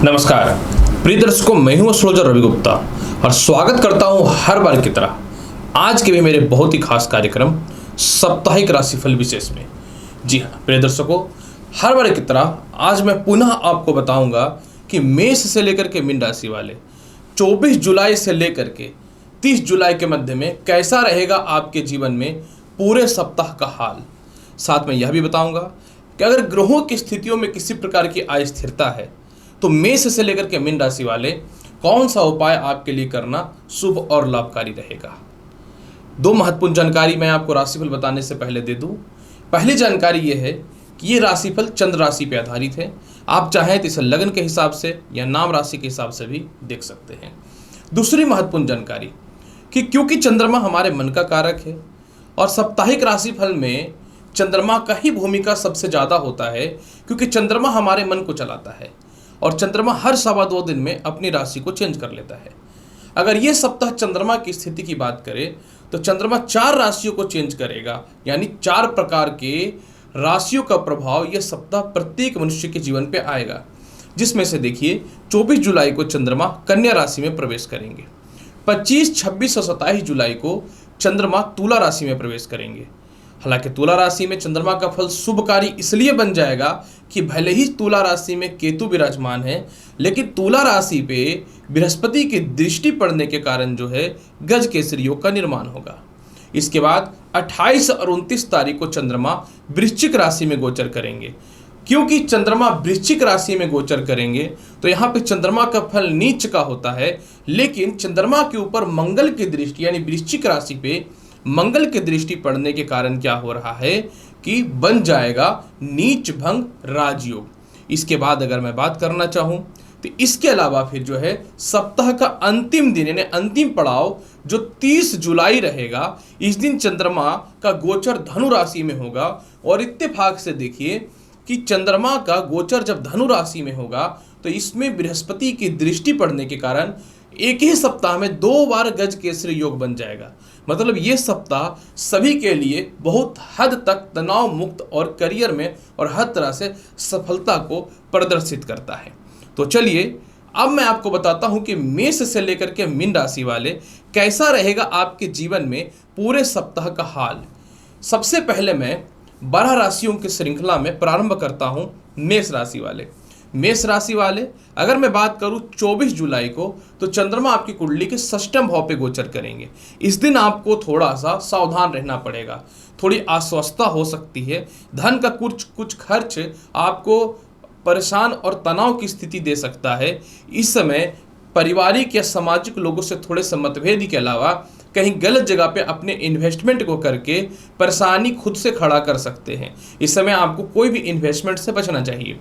नमस्कार प्रिय दर्शकों, मैं हूं एस्ट्रोलॉजर रवि गुप्ता और स्वागत करता हूं हर बार की तरह आज के भी मेरे बहुत ही खास कार्यक्रम साप्ताहिक राशिफल विशेष में। जी हाँ प्रिय दर्शकों, हर बार की तरह आज मैं पुनः आपको बताऊंगा कि मेष से लेकर के मीन राशि वाले 24 जुलाई से लेकर के 30 जुलाई के मध्य में कैसा रहेगा आपके जीवन में पूरे सप्ताह का हाल। साथ में यह भी बताऊंगा कि अगर ग्रहों की स्थितियों में किसी प्रकार की अस्थिरता है तो मेष से लेकर के मीन राशि वाले कौन सा उपाय आपके लिए करना शुभ और लाभकारी रहेगा। दो महत्वपूर्ण जानकारी मैं आपको राशिफल बताने से पहले दे दूं। पहली जानकारी यह है कि ये राशिफल चंद्र राशि पर आधारित है। आप चाहें तो इसे लगन के हिसाब से या नाम राशि के हिसाब से भी देख सकते हैं। दूसरी महत्वपूर्ण जानकारी कि क्योंकि चंद्रमा हमारे मन का कारक है और साप्ताहिक राशिफल में चंद्रमा का ही भूमिका सबसे ज़्यादा होता है, क्योंकि चंद्रमा हमारे मन को चलाता है और चंद्रमा हर 2.25 दिन में अपनी राशि को चेंज कर लेता है। अगर ये सप्ताह चंद्रमा की स्थिति की बात करें तो चंद्रमा 4 राशियों को चेंज करेगा, यानी 4 प्रकार के राशियों का प्रभाव यह सप्ताह प्रत्येक मनुष्य के जीवन पे आएगा। जिसमें से देखिए 24 जुलाई को चंद्रमा कन्या राशि में प्रवेश करेंगे, 25, 26 और 27 जुलाई को चंद्रमा तुला राशि में प्रवेश करेंगे। हालांकि तुला राशि में चंद्रमा का फल शुभकारी इसलिए बन जाएगा कि भले ही तुला राशि में केतु विराजमान है, लेकिन तुला राशि पे बृहस्पति की दृष्टि पड़ने के कारण जो है गज केसरी योग का निर्माण होगा। इसके बाद 28 और 29 तारीख को चंद्रमा वृश्चिक राशि में गोचर करेंगे। क्योंकि चंद्रमा वृश्चिक राशि में गोचर करेंगे तो यहाँ पे चंद्रमा का फल नीच का होता है, लेकिन चंद्रमा के ऊपर मंगल की दृष्टि यानी वृश्चिक राशि पे मंगल की दृष्टि पड़ने के कारण क्या हो रहा है कि बन जाएगा नीच भंग राजयोग। इसके बाद अगर मैं बात करना चाहूं तो इसके अलावा फिर जो है सप्ताह का अंतिम दिन यानी अंतिम पड़ाव जो 30 जुलाई रहेगा, इस दिन चंद्रमा का गोचर धनु राशि में होगा। और इत्तेफाक से देखिए कि चंद्रमा का गोचर जब धनु राशि में होगा तो इसमें बृहस्पति की दृष्टि पड़ने के कारण एक ही सप्ताह में 2 बार गज केसरी योग बन जाएगा। मतलब ये सप्ताह सभी के लिए बहुत हद तक तनाव मुक्त और करियर में और हर तरह से सफलता को प्रदर्शित करता है। तो चलिए अब मैं आपको बताता हूं कि मेष से लेकर के मीन राशि वाले कैसा रहेगा आपके जीवन में पूरे सप्ताह का हाल। सबसे पहले मैं 12 राशियों की श्रृंखला में प्रारंभ करता हूं मेष राशि वाले। मेष राशि वाले अगर मैं बात करूं 24 जुलाई को तो चंद्रमा आपकी कुंडली के 6वें भाव पे गोचर करेंगे। इस दिन आपको थोड़ा सा सावधान रहना पड़ेगा, थोड़ी अस्वस्थता हो सकती है, धन का कुछ खर्च आपको परेशान और तनाव की स्थिति दे सकता है। इस समय पारिवारिक या सामाजिक लोगों से थोड़े से मतभेद के अलावा कहीं गलत जगह पे अपने इन्वेस्टमेंट को करके परेशानी खुद से खड़ा कर सकते हैं। इस समय आपको कोई भी इन्वेस्टमेंट से बचना चाहिए।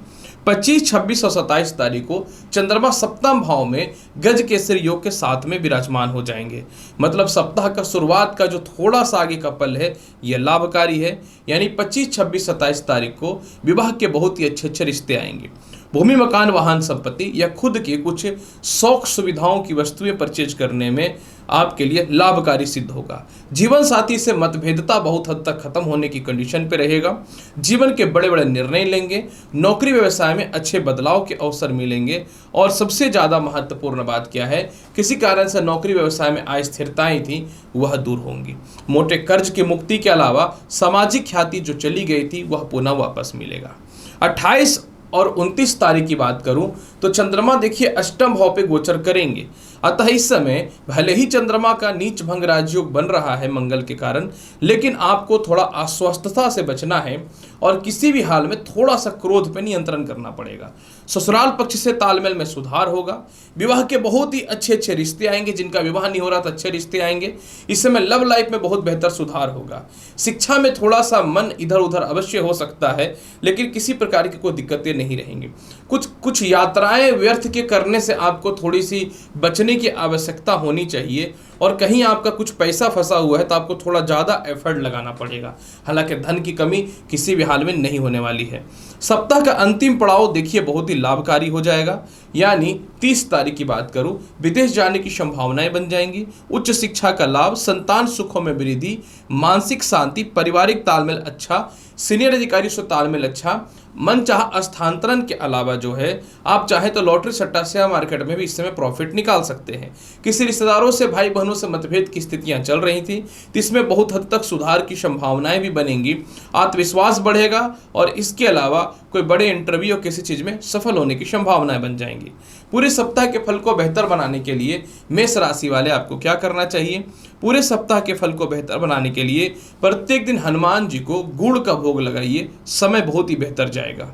25, 26 और 27 तारीख को चंद्रमा 7वें भाव में गज केसरी योग के साथ में विराजमान हो जाएंगे। मतलब सप्ताह का शुरुआत का जो थोड़ा सा आगे का पल है यह लाभकारी है, यानी 25, 26, 27 तारीख को विवाह के बहुत ही अच्छे रिश्ते आएंगे। भूमि, मकान, वाहन, संपत्ति या खुद के कुछ शौक सुविधाओं की वस्तुएं परचेज करने में आपके लिए लाभकारी सिद्ध होगा। जीवन साथी से मतभेदता बहुत हद तक खत्म होने की कंडीशन पे रहेगा। जीवन के बड़े बड़े निर्णय लेंगे। नौकरी व्यवसाय में अच्छे बदलाव के अवसर मिलेंगे। और सबसे ज़्यादा महत्वपूर्ण बात क्या है, किसी कारण से नौकरी व्यवसाय में अस्थिरताएं थी वह दूर होंगी। मोटे कर्ज की मुक्ति के अलावा सामाजिक ख्याति जो चली गई थी वह पुनः वापस मिलेगा। 28 और 29 तारीख की बात करूं तो चंद्रमा देखिए 8वें भाव पे गोचर करेंगे। अतः इस समय भले ही चंद्रमा का नीच भंग राजयोग बन रहा है मंगल के कारण, लेकिन आपको थोड़ा अस्वस्थता से बचना है और किसी भी हाल में थोड़ा सा क्रोध पे नियंत्रण करना पड़ेगा। ससुराल पक्ष से तालमेल में सुधार होगा। विवाह के बहुत ही अच्छे रिश्ते आएंगे। जिनका विवाह नहीं हो रहा था अच्छे रिश्ते आएंगे। इस समय लव लाइफ में बहुत बेहतर सुधार होगा। शिक्षा में थोड़ा सा मन इधर उधर अवश्य हो सकता है, लेकिन किसी प्रकार की कोई दिक्कतें नहीं रहेंगी। कुछ यात्राएं व्यर्थ के करने से आपको थोड़ी सी बचने की आवश्यकता होनी चाहिए। और कहीं आपका कुछ पैसा फंसा हुआ है तो आपको थोड़ा ज़्यादा एफर्ट लगाना पड़ेगा। हालांकि धन की कमी किसी भी हाल में नहीं होने वाली है। सप्ताह का अंतिम पड़ाव देखिए बहुत ही लाभकारी हो जाएगा। यानी 30 तारीख की बात करूं, विदेश जाने की संभावनाएं बन जाएंगी। उच्च शिक्षा का लाभ, संतान सुखों में वृद्धि, मानसिक शांति, पारिवारिक तालमेल अच्छा, सीनियर अधिकारी से तालमेल अच्छा, मनचाहा स्थानांतरण के अलावा जो है आप चाहें तो लॉटरी सट्टा शेयर मार्केट में भी इस समय प्रॉफिट निकाल सकते हैं। किसी रिश्तेदारों से, भाई बहनों से मतभेद की स्थितियां चल रही थी, तो इसमें बहुत हद तक सुधार की संभावनाएं भी बनेंगी। आत्मविश्वास बढ़ेगा और इसके अलावा कोई बड़े इंटरव्यू या किसी चीज में सफल होने की संभावनाएं बन जाएंगी। पूरे सप्ताह के फल को बेहतर बनाने के लिए मेष राशि वाले आपको क्या करना चाहिए? पूरे सप्ताह के फल को बेहतर बनाने के लिए प्रत्येक दिन हनुमान जी को गुड़ का भोग लगाइए, समय बहुत ही बेहतर जाएगा।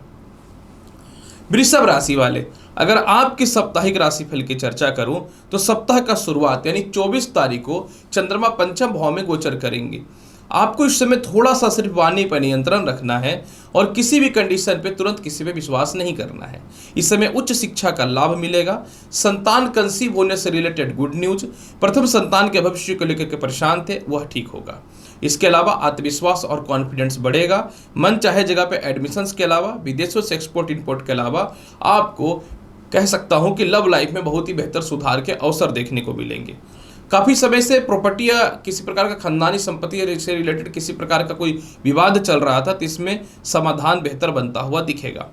वृषभ राशि वाले, अगर आपके साप्ताहिक राशिफल की चर्चा करूं तो सप्ताह का शुरुआत यानी 24 तारीख को चंद्रमा पंचम भाव में गोचर करेंगे। आपको इस समय थोड़ा सा सिर्फ वाणी पर नियंत्रण रखना है और किसी भी कंडीशन पे तुरंत किसी पे विश्वास नहीं करना है। इस समय उच्च शिक्षा का लाभ मिलेगा। संतान कंसीव होने से रिलेटेड गुड न्यूज। प्रथम संतान के भविष्य को लेकर के परेशान थे, वह ठीक होगा। इसके अलावा आत्मविश्वास और कॉन्फिडेंस बढ़ेगा। मन चाहे जगह पे एडमिशंस के अलावा, विदेशों से एक्सपोर्ट इंपोर्ट के अलावा आपको कह सकता हूं कि लव लाइफ में बहुत ही बेहतर सुधार के अवसर देखने को मिलेंगे। काफी समय से प्रॉपर्टी या किसी प्रकार का खानदानी संपत्ति से रिलेटेड किसी प्रकार का कोई विवाद चल रहा था, तो इसमें समाधान बेहतर बनता हुआ दिखेगा।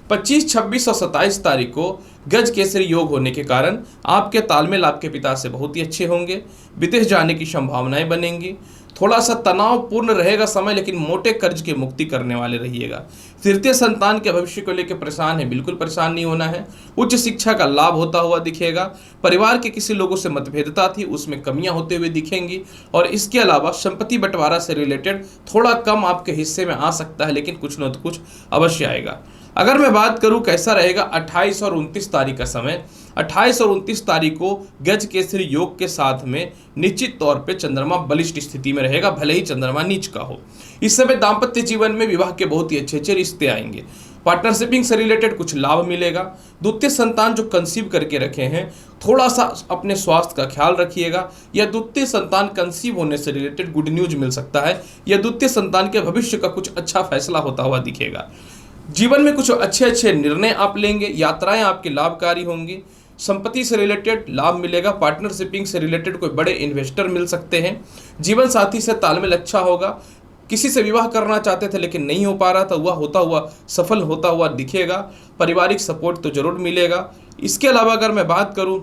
25, 26 और 27 तारीख को गज केसरी योग होने के कारण आपके तालमेल आपके पिता से बहुत ही अच्छे होंगे। विदेश जाने की संभावनाएं बनेंगी। थोड़ा सा तनावपूर्ण रहेगा समय, लेकिन मोटे कर्ज की मुक्ति करने वाले रहिएगा। तृतीय संतान के भविष्य को लेकर परेशान है, बिल्कुल परेशान नहीं होना है। उच्च शिक्षा का लाभ होता हुआ दिखेगा। परिवार के किसी लोगों से मतभेदता थी, उसमें कमियां होते हुए दिखेंगी। और इसके अलावा संपत्ति बंटवारा से रिलेटेड थोड़ा कम आपके हिस्से में आ सकता है, लेकिन कुछ न कुछ अवश्य आएगा। अगर मैं बात करूं कैसा रहेगा 28 और 29 तारीख का समय, 28 और 29 तारीख को गज केसरी योग के साथ में निश्चित तौर पे चंद्रमा बलिष्ठ स्थिति में रहेगा, भले ही चंद्रमा नीच का हो। इस समय दाम्पत्य जीवन में विवाह के बहुत ही अच्छे अच्छे रिश्ते आएंगे। पार्टनरशिपिंग से रिलेटेड कुछ लाभ मिलेगा। द्वितीय संतान जो कंसीव करके रखे हैं, थोड़ा सा अपने स्वास्थ्य का ख्याल रखिएगा। या द्वितीय संतान कंसीव होने से रिलेटेड गुड न्यूज मिल सकता है, या द्वितीय संतान के भविष्य का कुछ अच्छा फैसला होता हुआ दिखेगा। जीवन में कुछ अच्छे अच्छे निर्णय आप लेंगे। यात्राएं आपकी लाभकारी होंगी। संपत्ति से रिलेटेड लाभ मिलेगा। पार्टनरशिपिंग से रिलेटेड कोई बड़े इन्वेस्टर मिल सकते हैं। जीवन साथी से तालमेल अच्छा होगा। किसी से विवाह करना चाहते थे लेकिन नहीं हो पा रहा था, वह होता हुआ सफल होता हुआ दिखेगा। पारिवारिक सपोर्ट तो जरूर मिलेगा। इसके अलावा अगर मैं बात करूं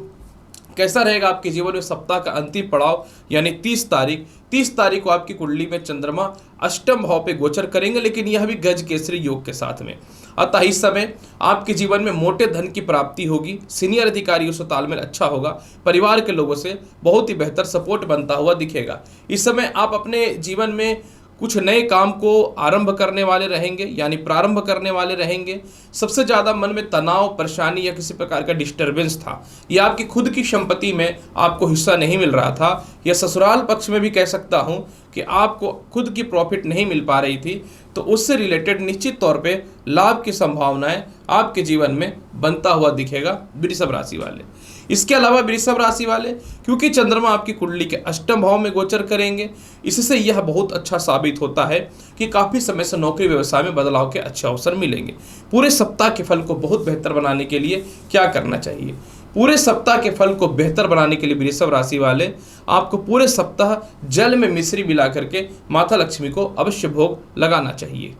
कैसा रहेगा आपके जीवन में सप्ताह का अंतिम पड़ाव यानी 30 तारीख को आपकी कुंडली में चंद्रमा अष्टम भाव पे गोचर करेंगे, लेकिन यह भी गज केसरी योग के साथ में। अतः इस समय आपके जीवन में मोटे धन की प्राप्ति होगी। सीनियर अधिकारियों से तालमेल अच्छा होगा। परिवार के लोगों से बहुत ही बेहतर सपोर्ट बनता हुआ दिखेगा। इस समय आप अपने जीवन में कुछ नए काम को आरंभ करने वाले रहेंगे, यानी प्रारंभ करने वाले रहेंगे। सबसे ज़्यादा मन में तनाव, परेशानी या किसी प्रकार का डिस्टर्बेंस था, या आपकी खुद की संपत्ति में आपको हिस्सा नहीं मिल रहा था, या ससुराल पक्ष में भी कह सकता हूं कि आपको खुद की प्रॉफिट नहीं मिल पा रही थी, तो उससे रिलेटेड निश्चित तौर पे लाभ की संभावनाएं आपके जीवन में बनता हुआ दिखेगा वृषभ राशि वाले। इसके अलावा वृषभ राशि वाले, क्योंकि चंद्रमा आपकी कुंडली के अष्टम भाव में गोचर करेंगे, इससे यह बहुत अच्छा साबित होता है कि काफ़ी समय से नौकरी व्यवसाय में बदलाव के अच्छे अवसर मिलेंगे। पूरे सप्ताह के फल को बहुत बेहतर बनाने के लिए क्या करना चाहिए? पूरे सप्ताह के फल को बेहतर बनाने के लिए वृषभ राशि वाले आपको पूरे सप्ताह जल में मिश्री मिला करके माता लक्ष्मी को अवश्य भोग लगाना चाहिए।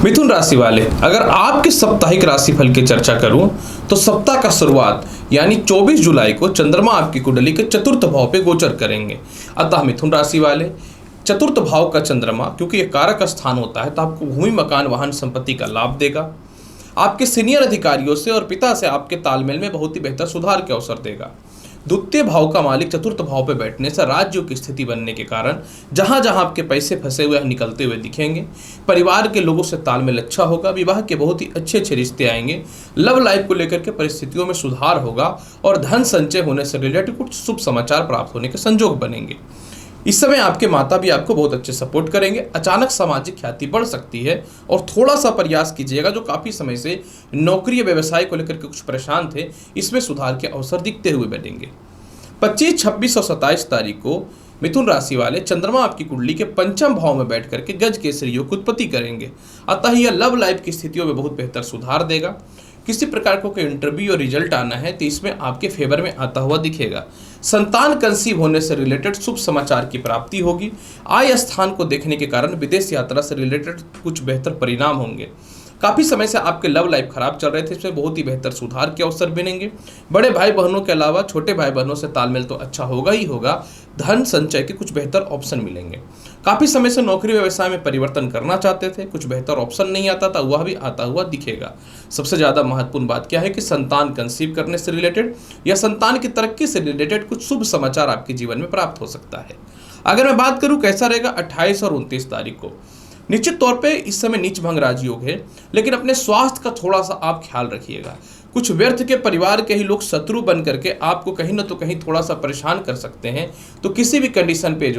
मिथुन राशि वाले, अगर आपके साप्ताहिक राशिफल की चर्चा करूं तो सप्ताह का शुरुआत यानी 24 जुलाई को चंद्रमा आपकी कुंडली के चतुर्थ भाव पे गोचर करेंगे। अतः मिथुन राशि वाले, चतुर्थ भाव का चंद्रमा क्योंकि यह कारक स्थान होता है, तो आपको भूमि, मकान, वाहन, संपत्ति का लाभ देगा। आपके सीनियर अधिकारियों से और पिता से आपके तालमेल में बहुत ही बेहतर सुधार के अवसर देगा। द्वितीय भाव का मालिक चतुर्थ भाव पे बैठने से राज्यों की स्थिति बनने के कारण जहां जहां आपके पैसे फंसे हुए निकलते हुए दिखेंगे। परिवार के लोगों से तालमेल अच्छा होगा। विवाह के बहुत ही अच्छे अच्छे रिश्ते आएंगे। लव लाइफ को लेकर के परिस्थितियों में सुधार होगा और धन संचय होने से रिलेटेड कुछ शुभ समाचार प्राप्त होने के संजोग बनेंगे। इस समय आपके माता भी आपको बहुत अच्छे सपोर्ट करेंगे। अचानक सामाजिक ख्याति बढ़ सकती है और थोड़ा सा प्रयास कीजिएगा। जो काफ़ी समय से नौकरी या व्यवसाय को लेकर के कुछ परेशान थे, इसमें सुधार के अवसर दिखते हुए बनेंगे। 25, 26 और 27 तारीख को मिथुन राशि वाले चंद्रमा आपकी कुंडली के पंचम भाव में बैठ करके गज केसरी योग की उत्पत्ति करेंगे। अतः यह लव लाइफ की स्थितियों में बहुत बेहतर सुधार देगा। किसी प्रकार को कोई इंटरव्यू और रिजल्ट आना है तो इसमें आपके फेवर में आता हुआ दिखेगा। संतान कंसीव होने से रिलेटेड शुभ समाचार की प्राप्ति होगी। आय स्थान को देखने के कारण विदेश यात्रा से रिलेटेड कुछ बेहतर परिणाम होंगे। काफ़ी समय से आपके लव लाइफ खराब चल रहे थे, इसमें बहुत ही बेहतर सुधार के अवसर बनेंगे। बड़े भाई बहनों के अलावा छोटे भाई बहनों से तालमेल तो अच्छा होगा ही होगा। धन संचय के कुछ बेहतर ऑप्शन मिलेंगे। काफ़ी समय से नौकरी व्यवसाय में परिवर्तन करना चाहते थे, कुछ बेहतर ऑप्शन नहीं आता था, वह भी आता हुआ दिखेगा। सबसे ज़्यादा महत्वपूर्ण बात क्या है कि संतान कंसीव करने से रिलेटेड या संतान की तरक्की से रिलेटेड कुछ शुभ समाचार आपके जीवन में प्राप्त हो सकता है। अगर मैं बात करूं कैसा रहेगा 28 और 29 तारीख को, निश्चित तौर पे इस समय नीच भंग राजयोग है, लेकिन अपने स्वास्थ्य का थोड़ा सा आप ख्याल रखिएगा। कुछ व्यर्थ के परिवार के ही लोग शत्रु बन करके आपको कहीं ना तो कहीं थोड़ा सा परेशान कर सकते हैं। तो किसी भी कंडीशन पे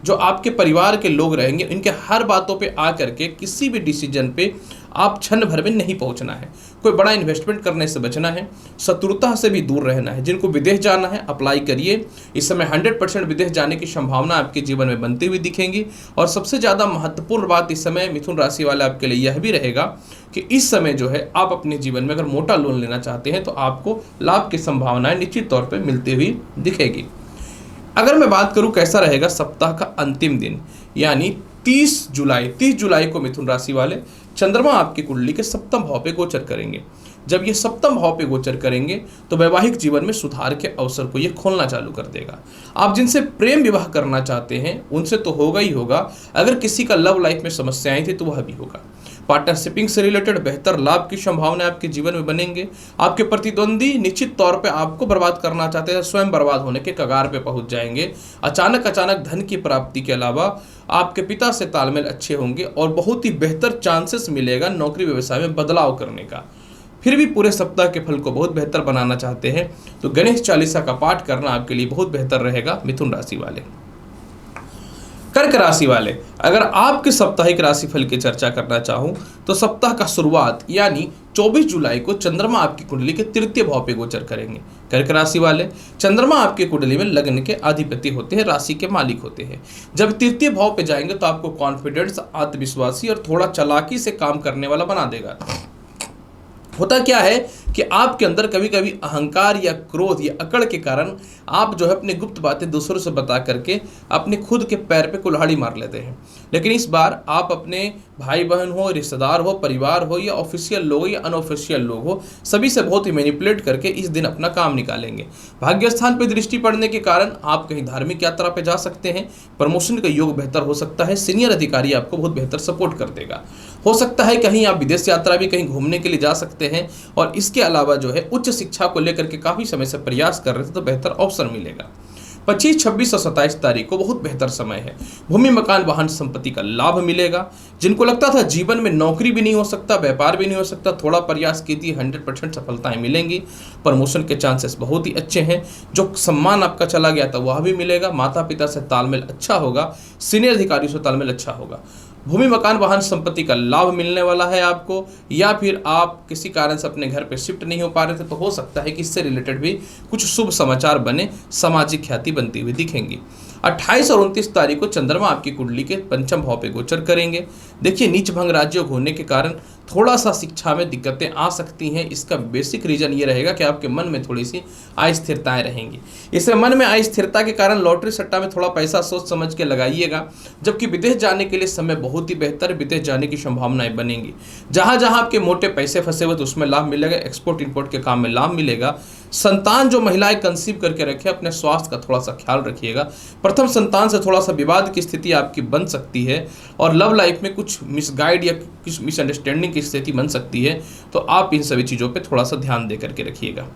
जो आपके परिवार के लोग रहेंगे, इनके हर बातों पे आ करके किसी भी डिसीजन पे आप क्षण भर में नहीं पहुंचना है। कोई बड़ा इन्वेस्टमेंट करने से बचना है, शत्रुता से भी दूर रहना है। जिनको विदेश जाना है अप्लाई करिए। इस समय 100% विदेश जाने की संभावना आपके जीवन में बनती हुई दिखेंगी। और सबसे ज़्यादा महत्वपूर्ण बात इस समय मिथुन राशि वाले आपके लिए यह भी रहेगा कि इस समय आप अपने जीवन में अगर मोटा लोन लेना चाहते हैं तो आपको लाभ की संभावनाएं निश्चित तौर पर मिलती हुई दिखेगी। अगर मैं बात करूं कैसा रहेगा सप्ताह का अंतिम दिन, यानी 30 जुलाई को मिथुन राशि वाले चंद्रमा आपकी कुंडली के सप्तम भाव पे गोचर करेंगे। जब ये सप्तम भाव पे गोचर करेंगे तो वैवाहिक जीवन में सुधार के अवसर को ये खोलना चालू कर देगा। आप जिनसे प्रेम विवाह करना चाहते हैं उनसे तो होगा ही होगा। अगर किसी का लव लाइफ में समस्याएं थी तो वह भी होगा। पार्टनरशिपिंग से रिलेटेड बेहतर लाभ की संभावना आपके जीवन में बनेंगे। आपके प्रतिद्वंदी निश्चित तौर पे आपको बर्बाद करना चाहते हैं, स्वयं बर्बाद होने के कगार पे पहुंच जाएंगे। अचानक धन की प्राप्ति के अलावा आपके पिता से तालमेल अच्छे होंगे और बहुत ही बेहतर चांसेस मिलेगा नौकरी व्यवसाय में बदलाव करने का। फिर भी पूरे सप्ताह के फल को बहुत बेहतर बनाना चाहते हैं तो गणेश चालीसा का पाठ करना आपके लिए बहुत बेहतर रहेगा। मिथुन राशि वाले, कर्क राशि वाले, अगर आपके साप्ताहिक राशिफल की चर्चा करना चाहूं तो सप्ताह का शुरुआत यानी 24 जुलाई को चंद्रमा आपकी कुंडली के तृतीय भाव पे गोचर करेंगे। कर्क राशि वाले, चंद्रमा आपकी कुंडली में लग्न के अधिपति होते हैं, राशि के मालिक होते हैं। जब तृतीय भाव पे जाएंगे तो आपको कॉन्फिडेंस, आत्मविश्वासी और थोड़ा चालाकी से काम करने वाला बना देगा। होता क्या है कि आपके अंदर कभी कभी अहंकार या क्रोध या अकड़ के कारण आप अपने गुप्त बातें दूसरों से बता करके अपने खुद के पैर पे कुल्हाड़ी मार लेते हैं। लेकिन इस बार आप अपने भाई बहन हो, रिश्तेदार हो, परिवार हो या ऑफिशियल लोग या अनऑफिशियल लोग हो, सभी से बहुत ही मैनिपुलेट करके इस दिन अपना काम निकालेंगे। भाग्य स्थान पर दृष्टि पड़ने के कारण आप कहीं धार्मिक यात्रा पे जा सकते हैं। प्रमोशन का योग बेहतर हो सकता है। सीनियर अधिकारी आपको बहुत बेहतर सपोर्ट कर देगा। हो सकता है कहीं आप विदेश यात्रा भी कहीं घूमने के लिए जा सकते हैं। और इसके अलावा उच्च शिक्षा को लेकर के काफी समय से प्रयास कर रहे थे तो बेहतर अवसर मिलेगा। 25, 26 और 27 तारीख को बहुत बेहतर समय है। भूमि, मकान, वाहन, संपत्ति का लाभ मिलेगा। जिनको लगता था जीवन में नौकरी भी नहीं हो सकता, व्यापार भी नहीं हो सकता, थोड़ा प्रयास कीजिए, 100% सफलताएं मिलेंगी। प्रमोशन के चांसेस बहुत ही अच्छे हैं। जो सम्मान आपका चला गया था वह भी मिलेगा। माता पिता से तालमेल अच्छा होगा। सीनियर अधिकारियों से तालमेल अच्छा होगा। भूमि, मकान, वाहन, संपत्ति का लाभ मिलने वाला है आपको। या फिर आप किसी कारण से अपने घर पे शिफ्ट नहीं हो पा रहे थे तो हो सकता है कि इससे रिलेटेड भी कुछ शुभ समाचार बने, सामाजिक ख्याति बनती हुई दिखेंगी। 28 और 29 तारीख को चंद्रमा आपकी कुंडली के पंचम भाव पे गोचर करेंगे। देखिए, नीच भंग राजयोग होने के कारण थोड़ा सा शिक्षा में दिक्कतें आ सकती हैं। इसका बेसिक रीजन ये रहेगा कि आपके मन में थोड़ी सी अस्थिरताएं रहेंगी। इसमें मन में अस्थिरता के कारण लॉटरी सट्टा में थोड़ा पैसा सोच समझ के लगाइएगा। जबकि विदेश जाने के लिए समय बहुत ही बेहतर, विदेश जाने की संभावनाएं बनेंगी। जहां जहां आपके मोटे पैसे फंसे हुए तो उसमें लाभ मिलेगा। एक्सपोर्ट इंपोर्ट के काम में लाभ मिलेगा। संतान जो महिलाएं कंसीव करके रखे, अपने स्वास्थ्य का थोड़ा सा ख्याल रखिएगा। प्रथम संतान से थोड़ा सा विवाद की स्थिति आपकी बन सकती है और लव लाइफ में कुछ मिसगाइड या कुछ मिसअंडरस्टैंडिंग की स्थिति बन सकती है। तो आप इन सभी चीज़ों पे थोड़ा सा ध्यान दे करके रखिएगा।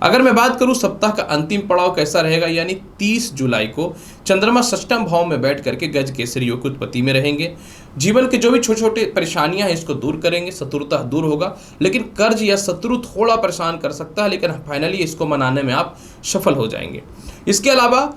अगर मैं बात करूं सप्ताह का अंतिम पड़ाव कैसा रहेगा, यानी 30 जुलाई को चंद्रमा षष्ठम भाव में बैठ करके गज केसरी योग की उत्पत्ति में रहेंगे। जीवन के जो भी छोटे छोटे परेशानियां हैं इसको दूर करेंगे, शत्रुता दूर होगा। लेकिन कर्ज या शत्रु थोड़ा परेशान कर सकता है, लेकिन फाइनली इसको मनाने में आप सफल हो जाएंगे। इसके अलावा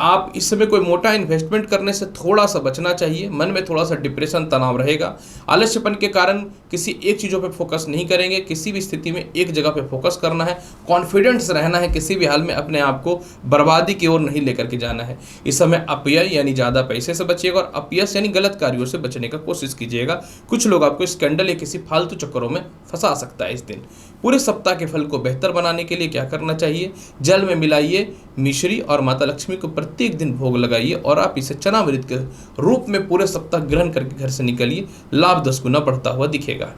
आप इस समय कोई मोटा इन्वेस्टमेंट करने से थोड़ा सा बचना चाहिए। मन में थोड़ा सा डिप्रेशन, तनाव रहेगा। आलस्यपन के कारण किसी एक चीज़ों पे फोकस नहीं करेंगे। किसी भी स्थिति में एक जगह पे फोकस करना है, कॉन्फिडेंस रहना है। किसी भी हाल में अपने आप को बर्बादी की ओर नहीं लेकर के जाना है। इस समय अपव्यय यानी ज़्यादा पैसे से बचिएगा और अपयश यानी गलत कार्यों से बचने का कोशिश कीजिएगा। कुछ लोग आपको स्कैंडल या किसी फालतू चक्करों में फंसा सकता है इस दिन। पूरे सप्ताह के फल को बेहतर बनाने के लिए क्या करना चाहिए, जल में मिलाइए मिश्री और माता लक्ष्मी को प्रत्येक दिन भोग लगाइए और आप इसे चनामृत के रूप में पूरे सप्ताह ग्रहण करके घर से निकलिए। लाभ 10 गुना बढ़ता हुआ दिखेगा।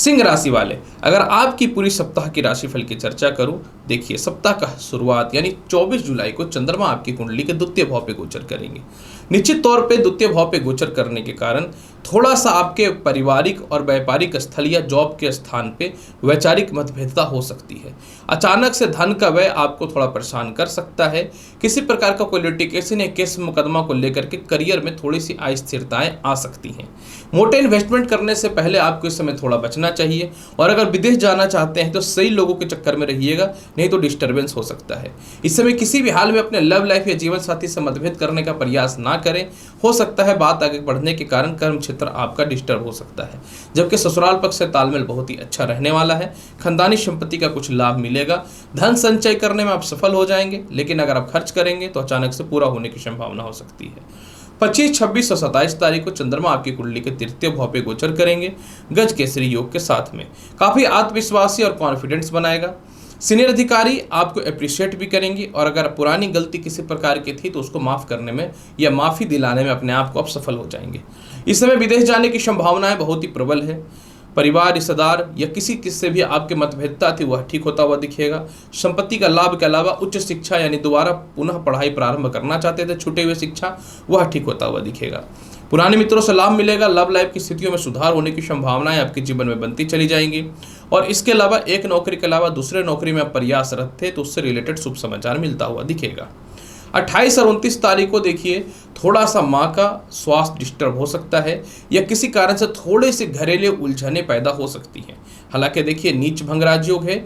सिंह राशि वाले, अगर आपकी पूरी सप्ताह की राशिफल की चर्चा करूं, देखिए सप्ताह का शुरुआत यानी 24 जुलाई को चंद्रमा आपकी कुंडली के द्वितीय भाव पे गोचर करेंगे। निश्चित तौर पे द्वितीय भाव पे गोचर करने के कारण थोड़ा सा आपके पारिवारिक और व्यापारिक स्थल या जॉब के स्थान पे वैचारिक मतभेदता हो सकती है। अचानक से धन का व्यय आपको थोड़ा परेशान कर सकता है। किसी प्रकार का कोई लिटिगेशन या केस मुकदमा को लेकर के करियर में थोड़ी सी अस्थिरताएं आ सकती हैं। मोटे इन्वेस्टमेंट करने से पहले आपको इस समय थोड़ा बचना चाहिए, और अगर विदेश जाना चाहते हैं तो सही लोगों के चक्कर में रहिएगा, नहीं तो डिस्टर्बेंस हो सकता है। इस समय किसी भी हाल में अपने लव लाइफ या जीवन साथी से मतभेद करने का प्रयास ना करें। हो सकता है बात आगे बढ़ने के कारण कर्म क्षेत्र आपका डिस्टर्ब हो सकता है। जबकि ससुराल पक्ष से तालमेल बहुत ही अच्छा रहने वाला है। खानदानी संपत्ति का कुछ लाभ मिलेगा। धन संचय करने में आप सफल हो जाएंगे, लेकिन अगर आप खर्च करेंगे तो अचानक से पूरा होने की संभावना हो सकती है। 25, 26 और 27 तारीख को चंद्रमा आपकी कुंडली के तृतीय भाव पे गोचर करेंगे गज केसरी योग के साथ में। काफी आत्मविश्वासी और कॉन्फिडेंस बनाएगा। सीनियर अधिकारी आपको अप्रिशिएट भी करेंगे, और अगर पुरानी गलती किसी प्रकार की थी तो उसको माफ करने में या माफी दिलाने में अपने आप को आप सफल हो जाएंगे। इस समय विदेश जाने की संभावनाएं बहुत ही प्रबल है। परिवार, रिश्तेदार या किसी से भी आपके मतभेदता थी वह ठीक होता हुआ दिखेगा। संपत्ति का लाभ के अलावा उच्च शिक्षा यानी दोबारा पुनः पढ़ाई प्रारंभ करना चाहते थे छूटे हुए शिक्षा, वह ठीक होता हुआ दिखेगा। पुराने मित्रों से लाभ मिलेगा। लव लाइफ की स्थितियों में सुधार होने की संभावनाएं आपके जीवन में बनती चली जाएंगी। और इसके अलावा एक नौकरी के अलावा दूसरे नौकरी में आप प्रयासरत थे तो उससे रिलेटेड शुभ समाचार मिलता हुआ दिखेगा। 28 और 29 तारीख को देखिए थोड़ा सा माँ का स्वास्थ्य डिस्टर्ब हो सकता है, या किसी कारण से थोड़े से घरेलू उलझने पैदा हो सकती हैं। हालांकि देखिए नीच भंग राजयोग है।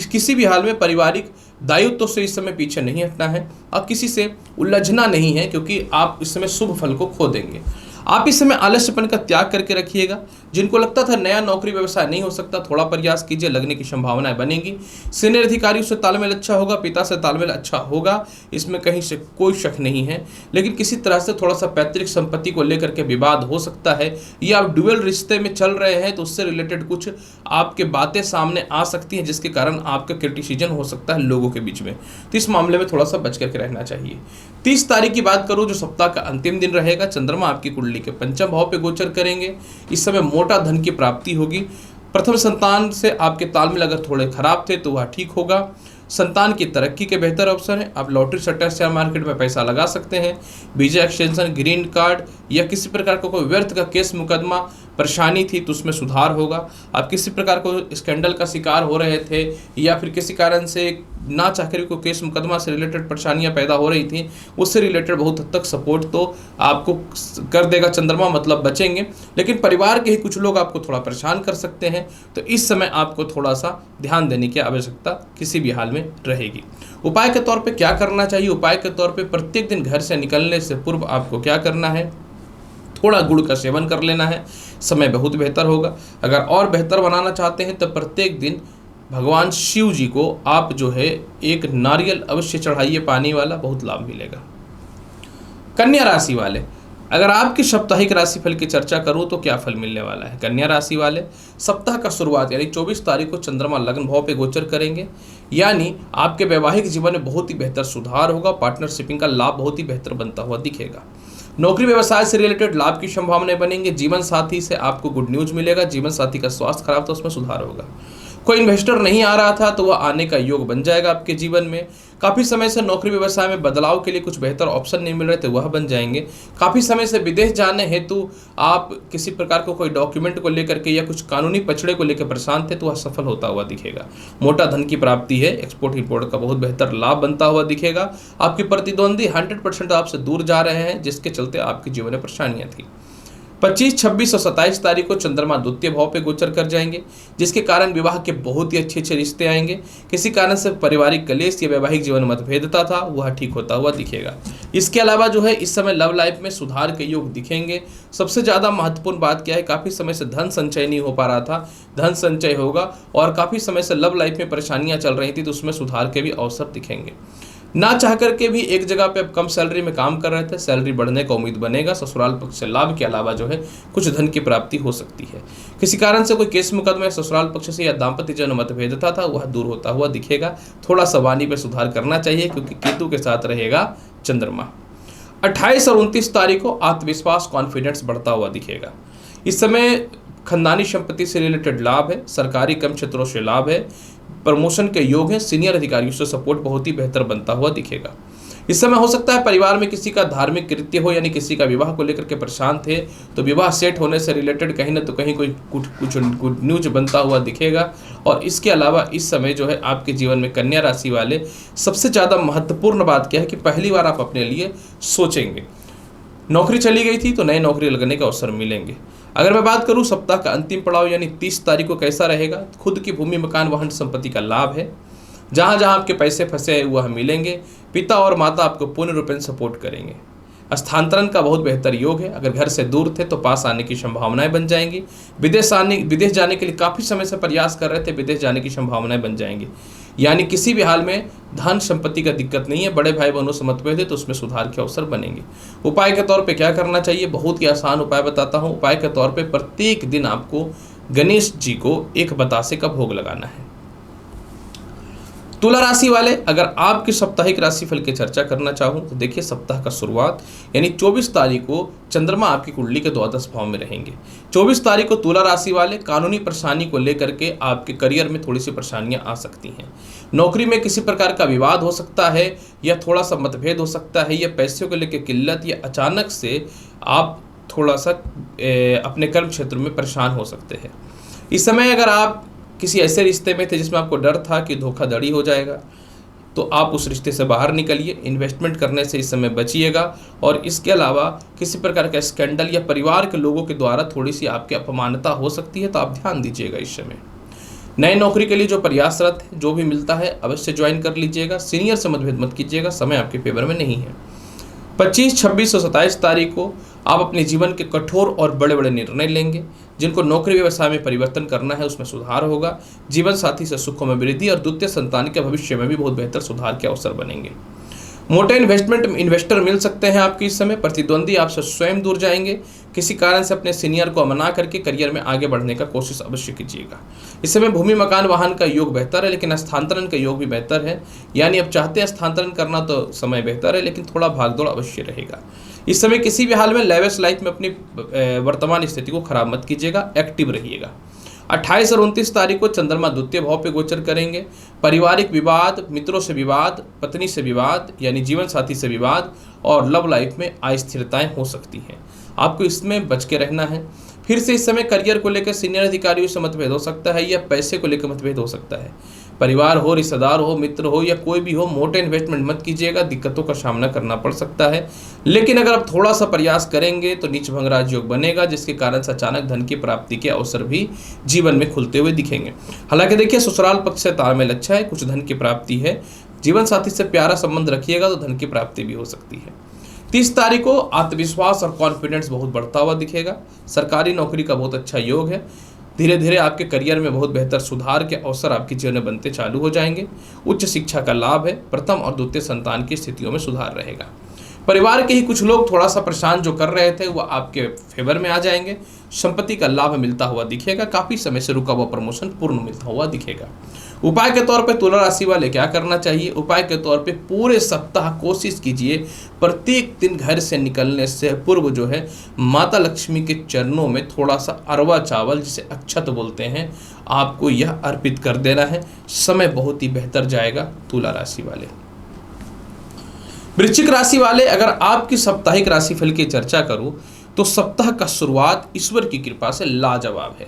किसी भी हाल में पारिवारिक दायित्व से इस समय पीछे नहीं हटना है और किसी से उलझना नहीं है, क्योंकि आप इस समय शुभ फल को खो देंगे। आप इस समय आलस्यपन का त्याग करके रखिएगा। जिनको लगता था नया नौकरी व्यवसाय नहीं हो सकता, थोड़ा प्रयास कीजिए, लगने की संभावनाएं बनेगी। सीनियर अधिकारियों से तालमेल अच्छा होगा, पिता से तालमेल अच्छा होगा, इसमें कहीं से कोई शक नहीं है। लेकिन किसी तरह से थोड़ा सा पैतृक संपत्ति को लेकर के विवाद हो सकता है, या आप ड्यूअल रिश्ते में चल रहे हैं तो उससे रिलेटेड कुछ आपके बातें सामने आ सकती हैं, जिसके कारण आपका क्रिटिसिजन हो सकता है लोगों के बीच में। तो इस मामले में थोड़ा सा बच करके रहना चाहिए। 30 तारीख की बात करूं, जो सप्ताह का अंतिम दिन रहेगा, चंद्रमा आपकी कुंडली के पंचम भाव पे गोचर करेंगे। इस समय मोटा धन की प्राप्ति होगी। प्रथम संतान से आपके तालमेल अगर थोड़े खराब थे तो वह ठीक होगा। संतान की तरक्की के बेहतर अवसर है। आप लॉटरी, सट्टा, शेयर मार्केट में पैसा लगा सकते हैं। वीजा एक्सटेंशन, ग्रीन कार्ड या किसी प्रकार का कोई व्यर्थ का केस मुकदमा परेशानी थी तो उसमें सुधार होगा। आप किसी प्रकार को स्कैंडल का शिकार हो रहे थे, या फिर किसी कारण से ना चाहकर को केस मुकदमा से रिलेटेड परेशानियां पैदा हो रही थी, उससे रिलेटेड बहुत हद तक सपोर्ट तो आपको कर देगा चंद्रमा, मतलब बचेंगे। लेकिन परिवार के ही कुछ लोग आपको थोड़ा परेशान कर सकते हैं, तो इस समय आपको थोड़ा सा ध्यान देने की आवश्यकता किसी भी हाल में रहेगी। उपाय के तौर पे क्या करना चाहिए? उपाय के तौर पे प्रत्येक दिन घर से निकलने से पूर्व आपको क्या करना है? थोड़ा गुड़ का सेवन कर लेना है, समय बहुत बेहतर होगा। अगर और बेहतर बनाना चाहते हैं तो प्रत्येक दिन भगवान शिव जी को आप जो है एक नारियल अवश्य चढ़ाइए पानी वाला, बहुत लाभ मिलेगा। कन्या राशि वाले, अगर आपकी साप्ताहिक राशिफल की चर्चा करूं तो क्या फल मिलने वाला है? कन्या राशि वाले, सप्ताह का शुरुआत यानी 24 तारीख को चंद्रमा लग्न भाव पे गोचर करेंगे, यानी आपके वैवाहिक जीवन में बहुत ही बेहतर सुधार होगा। पार्टनरशिपिंग का लाभ बहुत ही बेहतर बनता हुआ दिखेगा। नौकरी व्यवसाय से रिलेटेड लाभ की संभावनाएं बनेंगे। जीवन साथी से आपको गुड न्यूज मिलेगा। जीवन साथी का स्वास्थ्य खराब था, उसमें सुधार होगा। कोई इन्वेस्टर नहीं आ रहा था तो वह आने का योग बन जाएगा आपके जीवन में। काफ़ी समय से नौकरी व्यवसाय में बदलाव के लिए कुछ बेहतर ऑप्शन नहीं मिल रहे थे, वह बन जाएंगे। काफ़ी समय से विदेश जाने हेतु आप किसी प्रकार को कोई डॉक्यूमेंट को लेकर के या कुछ कानूनी पछड़े को लेकर परेशान थे तो वह सफल होता हुआ दिखेगा। मोटा धन की प्राप्ति है। एक्सपोर्ट इंपोर्ट का बहुत बेहतर लाभ बनता हुआ दिखेगा। आपके प्रतिद्वंदी 100% आपसे दूर जा रहे हैं, जिसके चलते आपके जीवन में परेशानियाँ थी। 25, 26 और 27 तारीख को चंद्रमा द्वितीय भाव पे गोचर कर जाएंगे, जिसके कारण विवाह के बहुत ही अच्छे रिश्ते आएंगे। किसी कारण से पारिवारिक कलेश या वैवाहिक जीवन मतभेदता था वह ठीक होता हुआ दिखेगा। इसके अलावा जो है इस समय लव लाइफ में सुधार के योग दिखेंगे। सबसे ज़्यादा महत्वपूर्ण बात क्या है, काफ़ी समय से धन संचय नहीं हो पा रहा था, धन संचय होगा। और काफ़ी समय से लव लाइफ में परेशानियाँ चल रही थी तो उसमें सुधार के भी अवसर दिखेंगे। ना चाह करके भी एक जगह पे आप कम सैलरी में काम कर रहे थे, सैलरी बढ़ने का उम्मीद बनेगा। ससुराल पक्ष से लाभ के अलावा जो है कुछ धन की प्राप्ति हो सकती है। किसी कारण से कोई केस मुकदमा ससुराल पक्ष से या दाम्पत्य जन मतभेदता था वह दूर होता हुआ दिखेगा। थोड़ा सा वाणी पे सुधार करना चाहिए क्योंकि केतु के साथ रहेगा चंद्रमा। 28 और 29 तारीख को आत्मविश्वास, कॉन्फिडेंस बढ़ता हुआ दिखेगा। इस समय खानदानी संपत्ति से रिलेटेड लाभ है, सरकारी कर्म क्षेत्रों से लाभ है, प्रमोशन के योग है, सीनियर अधिकारियों से सपोर्ट बहुत ही बेहतर बनता हुआ दिखेगा। इस समय हो सकता है परिवार में किसी का धार्मिक कृत्य हो, यानी किसी का विवाह को लेकर के परेशान थे तो विवाह सेट होने से रिलेटेड कहीं ना तो कहीं कोई कुछ गुड न्यूज बनता हुआ दिखेगा। और इसके अलावा इस समय जो है आपके जीवन में कन्या राशि वाले सबसे ज़्यादा महत्वपूर्ण बात क्या है कि पहली बार आप अपने लिए सोचेंगे। नौकरी चली गई थी तो नई नौकरी लगने के अवसर मिलेंगे। अगर मैं बात करूं सप्ताह का अंतिम पड़ाव यानी 30 तारीख को कैसा रहेगा, खुद की भूमि मकान वाहन संपत्ति का लाभ है। जहां जहां आपके पैसे फंसे हैं वह मिलेंगे। पिता और माता आपको पूर्ण रूप से सपोर्ट करेंगे। स्थानांतरण का बहुत बेहतर योग है। अगर घर से दूर थे तो पास आने की संभावनाएं बन जाएंगी। विदेश जाने के लिए काफ़ी समय से प्रयास कर रहे थे, विदेश जाने की संभावनाएं बन जाएंगी। यानी किसी भी हाल में धन संपत्ति का दिक्कत नहीं है। बड़े भाई बहनों से मतभेद है तो उसमें सुधार के अवसर बनेंगे। उपाय के तौर पे क्या करना चाहिए, बहुत ही आसान उपाय बताता हूँ। उपाय के तौर पे प्रत्येक दिन आपको गणेश जी को एक बतासे का भोग लगाना है। तुला राशि वाले, अगर आपकी साप्ताहिक राशिफल की चर्चा करना चाहूँ तो देखिए सप्ताह का शुरुआत यानी 24 तारीख को चंद्रमा आपकी कुंडली के द्वादश भाव में रहेंगे। 24 तारीख को तुला राशि वाले कानूनी परेशानी को लेकर के आपके करियर में थोड़ी सी परेशानियां आ सकती हैं। नौकरी में किसी प्रकार का विवाद हो सकता है या थोड़ा सा मतभेद हो सकता है, या पैसे को लेकर किल्लत, या अचानक से आप थोड़ा सा अपने कर्म क्षेत्र में परेशान हो सकते हैं। इस समय अगर आप किसी ऐसे रिश्ते में थे जिसमें आपको डर था कि धोखाधड़ी हो जाएगा तो आप उस रिश्ते से बाहर निकलिए। इन्वेस्टमेंट करने से इस समय बचिएगा। और इसके अलावा किसी प्रकार का स्कैंडल या परिवार के लोगों के द्वारा थोड़ी सी आपकी अपमानता हो सकती है, तो आप ध्यान दीजिएगा इस समय। नए नौकरी के लिए जो प्रयासरत है, जो भी मिलता है अवश्य ज्वाइन कर लीजिएगा। सीनियर से मतभेद मत कीजिएगा, समय आपके फेवर में नहीं है। 25, 26 और 27 तारीख को आप अपने जीवन के कठोर और बड़े बड़े निर्णय लेंगे। जिनको नौकरी व्यवसाय में परिवर्तन करना है उसमें सुधार होगा। जीवन साथी से सुखों में वृद्धि और द्वितीय संतान के भविष्य में भी बहुत बेहतर सुधार के अवसर बनेंगे। मोटे इन्वेस्टर मिल सकते हैं आपके इस समय। प्रतिद्वंदी आपसे स्वयं दूर जाएंगे। किसी कारण से अपने सीनियर को मना करके करियर में आगे बढ़ने का कोशिश अवश्य कीजिएगा। इस समय भूमि मकान वाहन का योग बेहतर है, लेकिन स्थानांतरण का योग भी बेहतर है। यानी अब चाहते हैं स्थानांतरण करना तो समय बेहतर है, लेकिन थोड़ा भागदौड़ अवश्य रहेगा। इस समय किसी भी हाल में लेविश लाइफ में अपनी वर्तमान स्थिति को खराब मत कीजिएगा, एक्टिव रहिएगा। 28 और 29 तारीख को चंद्रमा द्वितीय भाव पे गोचर करेंगे। पारिवारिक विवाद, मित्रों से विवाद, पत्नी से विवाद यानी जीवन साथी से विवाद और लव लाइफ में अस्थिरताएं हो सकती हैं। आपको इसमें बच के रहना है। फिर से इस समय करियर को लेकर सीनियर अधिकारियों से मतभेद हो सकता है या पैसे को लेकर मतभेद हो सकता है। परिवार हो, रिश्तेदार हो, मित्र हो या कोई भी हो, मोटे इन्वेस्टमेंट मत कीजिएगा, दिक्कतों का सामना करना पड़ सकता है। लेकिन अगर आप थोड़ा सा प्रयास करेंगे तो नीच भंग राजयोग बनेगा, जिसके कारण से अचानक धन की प्राप्ति के अवसर भी जीवन में खुलते हुए दिखेंगे। हालांकि देखिए ससुराल पक्ष से तालमेल अच्छा है, कुछ धन की प्राप्ति है। जीवन साथी से प्यारा संबंध रखिएगा तो धन की प्राप्ति भी हो सकती है। 30 तारीख को आत्मविश्वास और कॉन्फिडेंस बहुत बढ़ता हुआ दिखेगा। सरकारी नौकरी का बहुत अच्छा योग है। धीरे धीरे आपके करियर में बहुत बेहतर सुधार के अवसर आपके जीवन में बनते चालू हो जाएंगे। उच्च शिक्षा का लाभ है। प्रथम और द्वितीय संतान की स्थितियों में सुधार रहेगा। परिवार के ही कुछ लोग थोड़ा सा परेशान जो कर रहे थे वो आपके फेवर में आ जाएंगे। संपत्ति का लाभ मिलता हुआ दिखेगा। काफी समय से रुका हुआ प्रमोशन पूर्ण मिलता हुआ दिखेगा। उपाय के तौर पे तुला राशि वाले क्या करना चाहिए, उपाय के तौर पे पूरे सप्ताह कोशिश कीजिए प्रत्येक दिन घर से निकलने से पूर्व जो है माता लक्ष्मी के चरणों में थोड़ा सा अरवा चावल, जिसे अक्षत बोलते हैं, आपको यह अर्पित कर देना है। समय बहुत ही बेहतर जाएगा। तुला राशि वाले, वृश्चिक राशि वाले, अगर आपकी साप्ताहिक राशिफल की चर्चा करूं तो सप्ताह का शुरुआत ईश्वर की कृपा से लाजवाब है।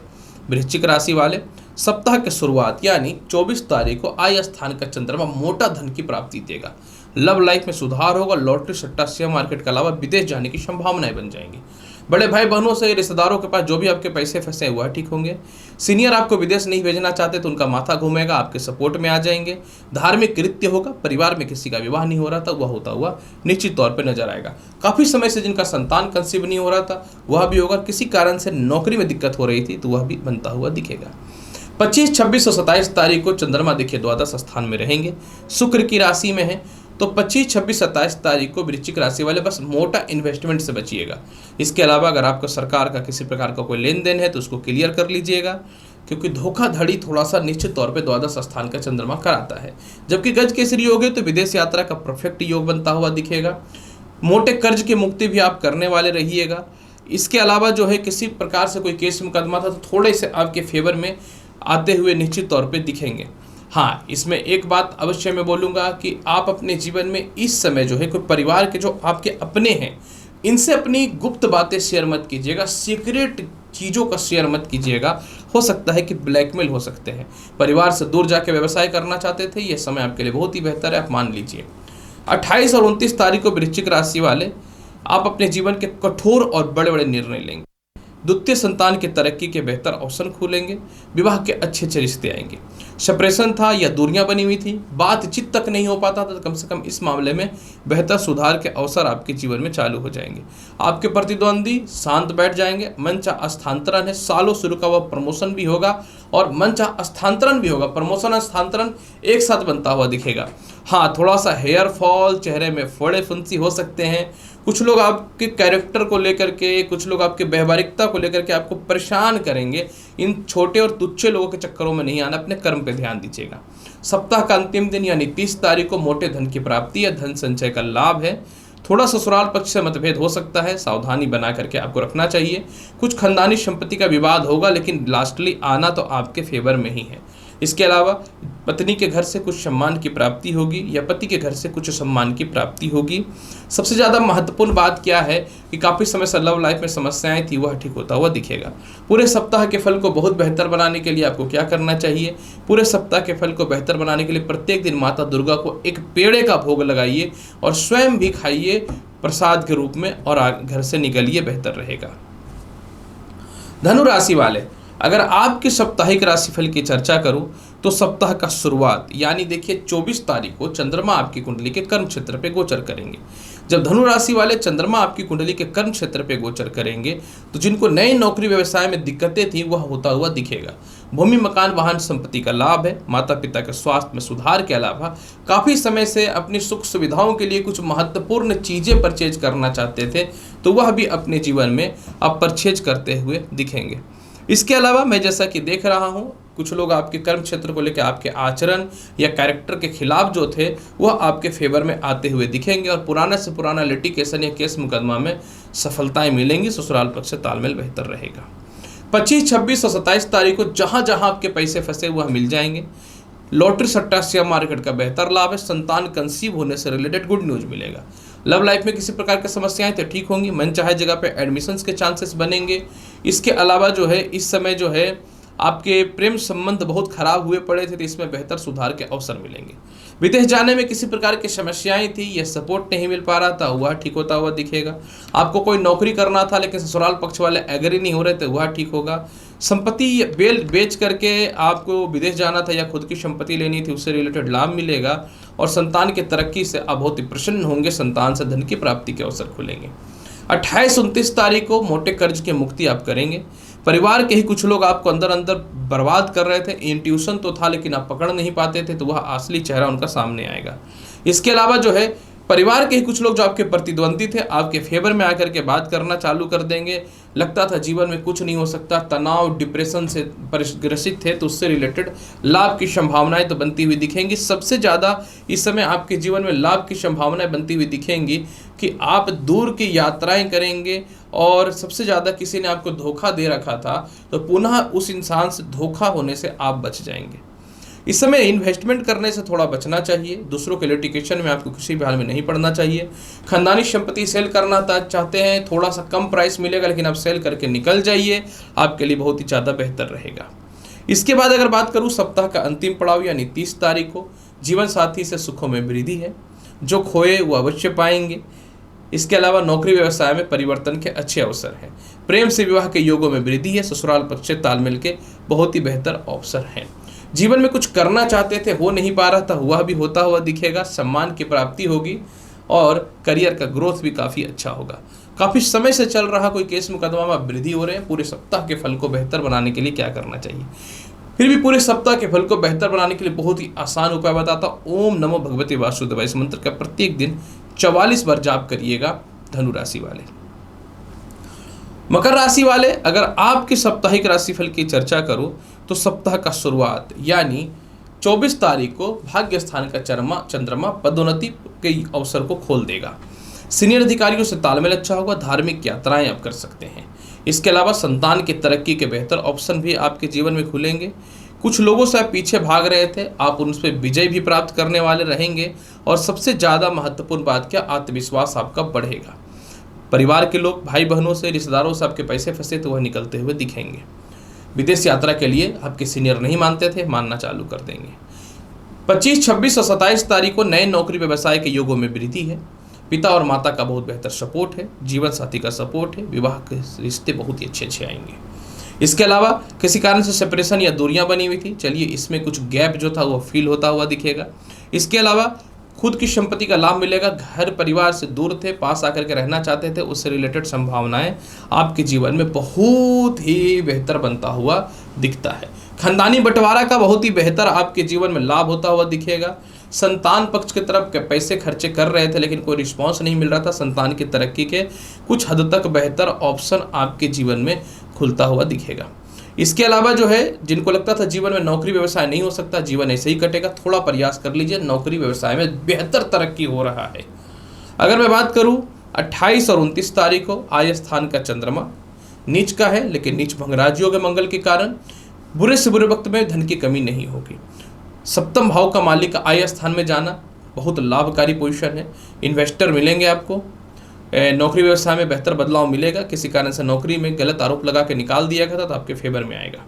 वृश्चिक राशि वाले, सप्ताह की शुरुआत यानी 24 तारीख को आय स्थान का चंद्रमा मोटा धन की प्राप्ति देगा। लव लाइफ में सुधार होगा। लॉटरी, सट्टा, शेयर मार्केट के अलावा विदेश जाने की संभावनाएं बन जाएंगी। बड़े भाई बहनों से, रिश्तेदारों के पास जो भी आपके पैसे फंसे हुआ ठीक होंगे। सीनियर आपको विदेश नहीं भेजना चाहते तो उनका माथा घूमेगा, आपके सपोर्ट में आ जाएंगे। धार्मिक कृत्य होगा। परिवार में किसी का विवाह नहीं हो रहा था वह होता हुआ निश्चित तौर पर नजर आएगा। काफी समय से जिनका संतान कंसीव नहीं हो रहा था वह भी होगा। किसी कारण से नौकरी में दिक्कत हो रही थी तो वह भी बनता हुआ दिखेगा। 25, 26 और 27 तारीख को चंद्रमा देखिए द्वादश स्थान में रहेंगे। शुक्र की राशि में है तो 25, 26, 27 तारीख को वृश्चिक राशि वाले बस मोटा इन्वेस्टमेंट से बचिएगा। इसके अलावा अगर आपका सरकार का किसी प्रकार का कोई लेन देन है तो उसको क्लियर कर लीजिएगा, क्योंकि धोखाधड़ी थोड़ा सा निश्चित तौर पे द्वादश स्थान का चंद्रमा कराता है। जबकि गज केसरी योग है तो विदेश यात्रा का परफेक्ट योग बनता हुआ दिखेगा। मोटे कर्ज की मुक्ति भी आप करने वाले रहिएगा। इसके अलावा जो है किसी प्रकार से कोई केस मुकदमा था तो थोड़े से आपके फेवर में आते हुए निश्चित तौर पे दिखेंगे। हाँ, इसमें एक बात अवश्य मैं बोलूँगा कि आप अपने जीवन में इस समय जो है कोई परिवार के जो आपके अपने हैं इनसे अपनी गुप्त बातें शेयर मत कीजिएगा, सीक्रेट चीज़ों का शेयर मत कीजिएगा। हो सकता है कि ब्लैकमेल हो सकते हैं। परिवार से दूर जाके व्यवसाय करना चाहते थे, यह समय आपके लिए बहुत ही बेहतर है, आप मान लीजिए। 28 और 29 तारीख को वृश्चिक राशि वाले आप अपने जीवन के कठोर और बड़े बड़े निर्णय लेंगे। द्वितीय संतान की तरक्की के बेहतर अवसर खुलेंगे। विवाह के अच्छे अच्छे रिश्ते आएंगे। सेपरेशन था या दूरियां बनी हुई थी, बातचीत तक नहीं हो पाता था, तो कम से कम इस मामले में बेहतर सुधार के अवसर आपके जीवन में चालू हो जाएंगे। आपके प्रतिद्वंदी शांत बैठ जाएंगे। मनचाहा स्थानांतरण है, सालों से रुका हुआ प्रमोशन भी होगा और मनचाहा स्थानांतरण भी होगा। प्रमोशन स्थानांतरण एक साथ बनता हुआ दिखेगा। हाँ, थोड़ा सा हेयर फॉल, चेहरे में फोड़े फुंसी हो सकते हैं। कुछ लोग आपके कैरेक्टर को लेकर के, कुछ लोग आपके व्यवहारिकता को लेकर के आपको परेशान करेंगे। इन छोटे और तुच्छ लोगों के चक्करों में नहीं आना, अपने कर्म पे ध्यान दीजिएगा। सप्ताह का अंतिम दिन यानी 30 तारीख को मोटे धन की प्राप्ति या धन संचय का लाभ है। थोड़ा ससुराल पक्ष से मतभेद हो सकता है, सावधानी बना करके आपको रखना चाहिए। कुछ खानदानी संपत्ति का विवाद होगा, लेकिन लास्टली आना तो आपके फेवर में ही है। इसके अलावा पत्नी के घर से कुछ सम्मान की प्राप्ति होगी या पति के घर से कुछ सम्मान की प्राप्ति होगी। सबसे ज़्यादा महत्वपूर्ण बात क्या है कि काफ़ी समय से लव लाइफ में समस्याएं थी, वह ठीक होता हुआ दिखेगा। पूरे सप्ताह के फल को बहुत बेहतर बनाने के लिए आपको क्या करना चाहिए? पूरे सप्ताह के फल को बेहतर बनाने के लिए प्रत्येक दिन माता दुर्गा को एक पेड़े का भोग लगाइए और स्वयं भी खाइए प्रसाद के रूप में और घर से निकलिए, बेहतर रहेगा। धनु राशि वाले, अगर आपके साप्ताहिक राशिफल की चर्चा करूं तो सप्ताह का शुरुआत यानी देखिए 24 तारीख को चंद्रमा आपकी कुंडली के कर्म क्षेत्र पे गोचर करेंगे। जब धनु राशि वाले चंद्रमा आपकी कुंडली के कर्म क्षेत्र पे गोचर करेंगे तो जिनको नई नौकरी व्यवसाय में दिक्कतें थी वह होता हुआ दिखेगा। भूमि मकान वाहन संपत्ति का लाभ है। माता पिता के स्वास्थ्य में सुधार के अलावा काफ़ी समय से अपनी सुख सुविधाओं के लिए कुछ महत्वपूर्ण चीज़ें परचेज करना चाहते थे तो वह भी अपने जीवन में आप परचेज करते हुए दिखेंगे। इसके अलावा मैं जैसा कि देख रहा हूँ कुछ लोग आपके कर्म क्षेत्र को लेकर आपके आचरण या कैरेक्टर के खिलाफ जो थे वह आपके फेवर में आते हुए दिखेंगे और पुराना से पुराना लिटिगेशन या केस मुकदमा में सफलताएं मिलेंगी। ससुराल पक्ष से तालमेल बेहतर रहेगा। 25, 26 और 27 तारीख को जहां जहां आपके पैसे फंसे वह मिल जाएंगे। लॉटरी सट्टा शेयर मार्केट का बेहतर लाभ है। संतान कंसीव होने से रिलेटेड गुड न्यूज मिलेगा। लव लाइफ में किसी प्रकार की समस्याएं तो ठीक होंगी। मन चाहे जगह पे एडमिशन्स के चांसेस बनेंगे। इसके अलावा जो है इस समय जो है आपके प्रेम संबंध बहुत खराब हुए पड़े थे तो इसमें बेहतर सुधार के अवसर मिलेंगे। विदेश जाने में किसी प्रकार की समस्याएं थी या सपोर्ट नहीं मिल पा रहा था वह ठीक होता हुआ दिखेगा। आपको कोई नौकरी करना था लेकिन ससुराल पक्ष वाले एग्री नहीं हो रहे थे वह ठीक होगा। संपत्ति बेच करके आपको विदेश जाना था या खुद की संपत्ति लेनी थी उससे रिलेटेड लाभ मिलेगा और संतान की तरक्की से आप बहुत ही प्रसन्न होंगे। संतान से धन की प्राप्ति के अवसर खुलेंगे। 28, 29 तारीख को मोटे कर्ज की मुक्ति आप करेंगे। परिवार के ही कुछ लोग आपको अंदर अंदर बर्बाद कर रहे थे। इंट्यूशन तो था लेकिन आप पकड़ नहीं पाते थे तो वह असली चेहरा उनका सामने आएगा। इसके अलावा जो है परिवार के ही कुछ लोग जो आपके प्रतिद्वंदी थे आपके फेवर में आकर के बात करना चालू कर देंगे। लगता था जीवन में कुछ नहीं हो सकता, तनाव डिप्रेशन से ग्रसित थे तो उससे रिलेटेड लाभ की संभावनाएं तो बनती हुई दिखेंगी। सबसे ज़्यादा इस समय आपके जीवन में लाभ की संभावनाएं बनती हुई दिखेंगी कि आप दूर की यात्राएं करेंगे और सबसे ज़्यादा किसी ने आपको धोखा दे रखा था तो पुनः उस इंसान से धोखा होने से आप बच जाएंगे। इस समय इन्वेस्टमेंट करने से थोड़ा बचना चाहिए। दूसरों के लिटिगेशन में आपको किसी भी हाल में नहीं पड़ना चाहिए। खानदानी संपत्ति सेल करना चाहते हैं, थोड़ा सा कम प्राइस मिलेगा लेकिन आप सेल करके निकल जाइए, आपके लिए बहुत ही ज़्यादा बेहतर रहेगा। इसके बाद अगर बात करूँ सप्ताह का अंतिम पड़ाव यानी 30 तारीख को जीवन साथी से सुखों में वृद्धि है। जो खोए वो अवश्य पाएंगे। इसके अलावा नौकरी व्यवसाय में परिवर्तन के अच्छे अवसर हैं। प्रेम से विवाह के योगों में वृद्धि है। ससुराल पक्ष से तालमेल के बहुत ही बेहतर अवसर हैं। जीवन में कुछ करना चाहते थे हो नहीं पा रहा था वह भी होता हुआ दिखेगा। सम्मान की प्राप्ति होगी और करियर का ग्रोथ भी काफ़ी अच्छा होगा। काफ़ी समय से चल रहा कोई केस मुकदमा में वृद्धि हो रहे हैं। पूरे सप्ताह के फल को बेहतर बनाने के लिए क्या करना चाहिए? फिर भी पूरे सप्ताह के फल को बेहतर बनाने के लिए बहुत ही आसान उपाय बताता हूँ। ओम नमो भगवते वासुदेवाय इस मंत्र का प्रत्येक दिन 44 बार जाप करिएगा। धनु राशि वाले। मकर राशि वाले, अगर आपके साप्ताहिक राशिफल की चर्चा करूं तो सप्ताह का शुरुआत यानी 24 तारीख को भाग्य स्थान का चंद्रमा पदोन्नति के अवसर को खोल देगा। सीनियर अधिकारियों से तालमेल अच्छा होगा, धार्मिक यात्राएं आप कर सकते हैं। इसके अलावा संतान की तरक्की के बेहतर ऑप्शन भी आपके जीवन में खुलेंगे। कुछ लोगों से आप पीछे भाग रहे थे, आप उन पर विजय भी प्राप्त करने वाले रहेंगे। और सबसे ज़्यादा महत्वपूर्ण बात क्या, आत्मविश्वास आपका बढ़ेगा। परिवार के लोग, भाई बहनों से, रिश्तेदारों से आपके पैसे फंसे तो वह निकलते हुए दिखेंगे। विदेश यात्रा के लिए आपके सीनियर नहीं मानते थे, मानना चालू कर देंगे। 25, 26 और 27 तारीख को नए नौकरी व्यवसाय के योगों में वृद्धि है। पिता और माता का बहुत बेहतर सपोर्ट है, जीवन साथी का सपोर्ट है, विवाह के रिश्ते बहुत ही अच्छे आएंगे। इसके अलावा किसी कारण से सेपरेशन या दूरियां बनी हुई थी, चलिए इसमें कुछ गैप जो था वो फील होता हुआ दिखेगा। इसके अलावा खुद की संपत्ति का लाभ मिलेगा। घर परिवार से दूर थे, पास आकर के रहना चाहते थे, उससे रिलेटेड संभावनाएं आपके जीवन में बहुत ही बेहतर बनता हुआ दिखता है। खानदानी बंटवारा का बहुत ही बेहतर आपके जीवन में लाभ होता हुआ दिखेगा। संतान पक्ष की तरफ के पैसे खर्चे कर रहे थे लेकिन कोई रिस्पॉन्स नहीं मिल रहा था, संतान की तरक्की के कुछ हद तक बेहतर ऑप्शन आपके जीवन में खुलता हुआ दिखेगा। इसके अलावा जो है, जिनको लगता था जीवन में नौकरी व्यवसाय नहीं हो सकता, जीवन ऐसे ही कटेगा, थोड़ा प्रयास कर लीजिए, नौकरी व्यवसाय में बेहतर तरक्की हो रहा है। अगर मैं बात करूं 28 और 29 तारीख को आय स्थान का चंद्रमा नीच का है, लेकिन नीच भंग राजयोग मंगल के कारण बुरे से बुरे वक्त में धन की कमी नहीं होगी। सप्तम भाव का मालिक आय स्थान में जाना बहुत लाभकारी पोजीशन है। इन्वेस्टर मिलेंगे आपको, नौकरी व्यवसाय में बेहतर बदलाव मिलेगा। किसी कारण से नौकरी में गलत आरोप लगा के निकाल दिया गया था तो आपके फेवर में आएगा।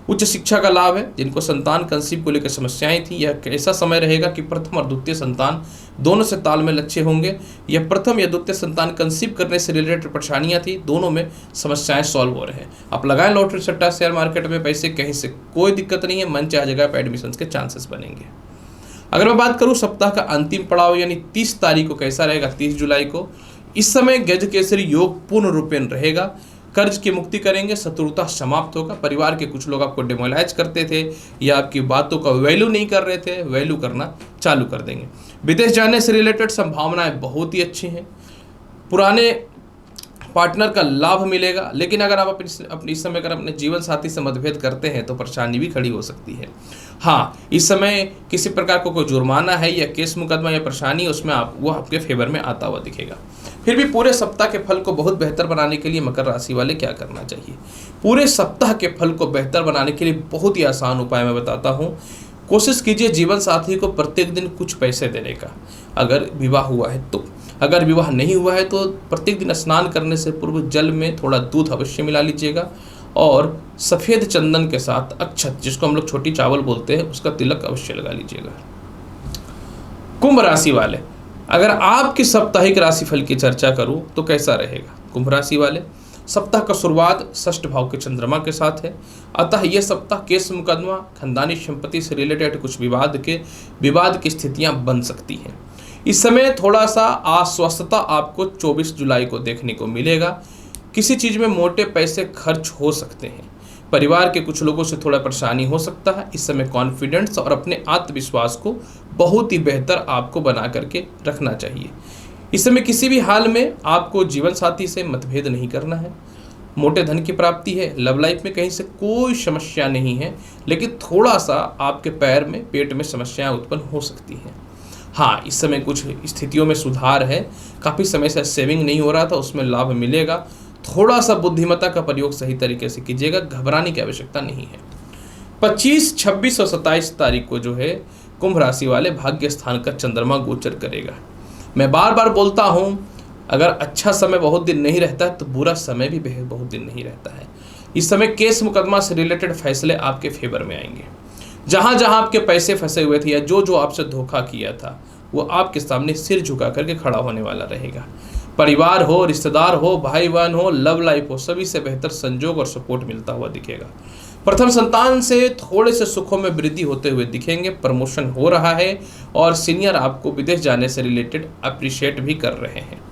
उच्च शिक्षा का लाभ है। जिनको संतान कंसीव को लेकर समस्याएं थी, यह ऐसा समय रहेगा कि प्रथम और द्वितीय संतान दोनों से तालमेल अच्छे होंगे। यह प्रथम या द्वितीय संतान कंसीव करने से रिलेटेड परेशानियां थी, दोनों में समस्याएं सॉल्व हो रहे हैं। आप लगाएं लॉटरी सट्टा शेयर मार्केट में पैसे, कहीं से कोई दिक्कत नहीं है, मन चाहे जगह पर एडमिशन के चांसेस बनेंगे। अगर मैं बात करूँ सप्ताह का अंतिम पड़ाव यानी 30 तारीख को कैसा रहेगा, 30 जुलाई को, इस समय गज केसरी योग पूर्ण रूपेण रहेगा। कर्ज की मुक्ति करेंगे, शत्रुता समाप्त होगा। परिवार के कुछ लोग आपको डिमोलाइज करते थे या आपकी बातों का वैल्यू नहीं कर रहे थे, वैल्यू करना चालू कर देंगे। विदेश जाने से रिलेटेड संभावनाएं बहुत ही अच्छी हैं। पुराने पार्टनर का लाभ मिलेगा, लेकिन अगर आप अपने इस समय अगर अपने जीवन साथी से मतभेद करते हैं तो परेशानी भी खड़ी हो सकती है। हाँ, इस समय किसी प्रकार को कोई जुर्माना है या केस मुकदमा या परेशानी, उसमें वो आपके फेवर में आता हुआ दिखेगा। फिर भी पूरे सप्ताह के फल को बहुत बेहतर बनाने के लिए मकर राशि वाले क्या करना चाहिए? पूरे सप्ताह के फल को बेहतर बनाने के लिए बहुत ही आसान उपाय मैं बताता हूँ। कोशिश कीजिए जीवन साथी को प्रत्येक दिन कुछ पैसे देने का, अगर विवाह हुआ है तो। अगर विवाह नहीं हुआ है तो प्रत्येक दिन स्नान करने से पूर्व जल में थोड़ा दूध अवश्य मिला लीजिएगा और सफ़ेद चंदन के साथ अक्षत, जिसको हम लोग छोटी चावल बोलते हैं, उसका तिलक अवश्य लगा लीजिएगा। कुंभ राशि वाले, अगर आपकी साप्ताहिक राशिफल की चर्चा करूं तो कैसा रहेगा? कुंभ राशि वाले, सप्ताह का शुरुआत षष्ठ भाव के चंद्रमा के साथ है, अतः यह सप्ताह केस मुकदमा, खानदानी संपत्ति से रिलेटेड कुछ विवाद की स्थितियां बन सकती हैं। इस समय थोड़ा सा अस्वस्थता आपको 24 जुलाई को देखने को मिलेगा। किसी चीज़ में मोटे पैसे खर्च हो सकते हैं। परिवार के कुछ लोगों से थोड़ा परेशानी हो सकता है। इस समय कॉन्फिडेंस और अपने आत्मविश्वास को बहुत ही बेहतर आपको बना करके रखना चाहिए। इस समय किसी भी हाल में आपको जीवन साथी से मतभेद नहीं करना है। मोटे धन की प्राप्ति है। लव लाइफ में कहीं से कोई समस्या नहीं है, लेकिन थोड़ा सा आपके पैर में, पेट में समस्याएं उत्पन्न हो सकती हैं। हाँ, इस समय कुछ स्थितियों में सुधार है। काफ़ी समय से सेविंग नहीं हो रहा था, उसमें लाभ मिलेगा। थोड़ा सा बुद्धिमत्ता का प्रयोग सही तरीके से कीजिएगा, घबराने की आवश्यकता नहीं है। 25, 26 और 27 तारीख को जो है कुंभ राशि वाले भाग्य स्थान का चंद्रमा गोचर करेगा। मैं बार बार बोलता हूँ, अगर अच्छा समय बहुत दिन नहीं रहता है तो बुरा समय भी बहुत दिन नहीं रहता है। इस समय केस मुकदमा से रिलेटेड फैसले आपके फेवर में आएंगे। जहाँ जहाँ आपके पैसे फंसे हुए थे या जो आपसे धोखा किया था, वो आपके सामने सिर झुका करके खड़ा होने वाला रहेगा। परिवार हो, रिश्तेदार हो, भाई बहन हो, लव लाइफ हो, सभी से बेहतर संजोग और सपोर्ट मिलता हुआ दिखेगा। प्रथम संतान से थोड़े से सुखों में वृद्धि होते हुए दिखेंगे। प्रमोशन हो रहा है और सीनियर आपको विदेश जाने से रिलेटेड अप्रिशिएट भी कर रहे हैं।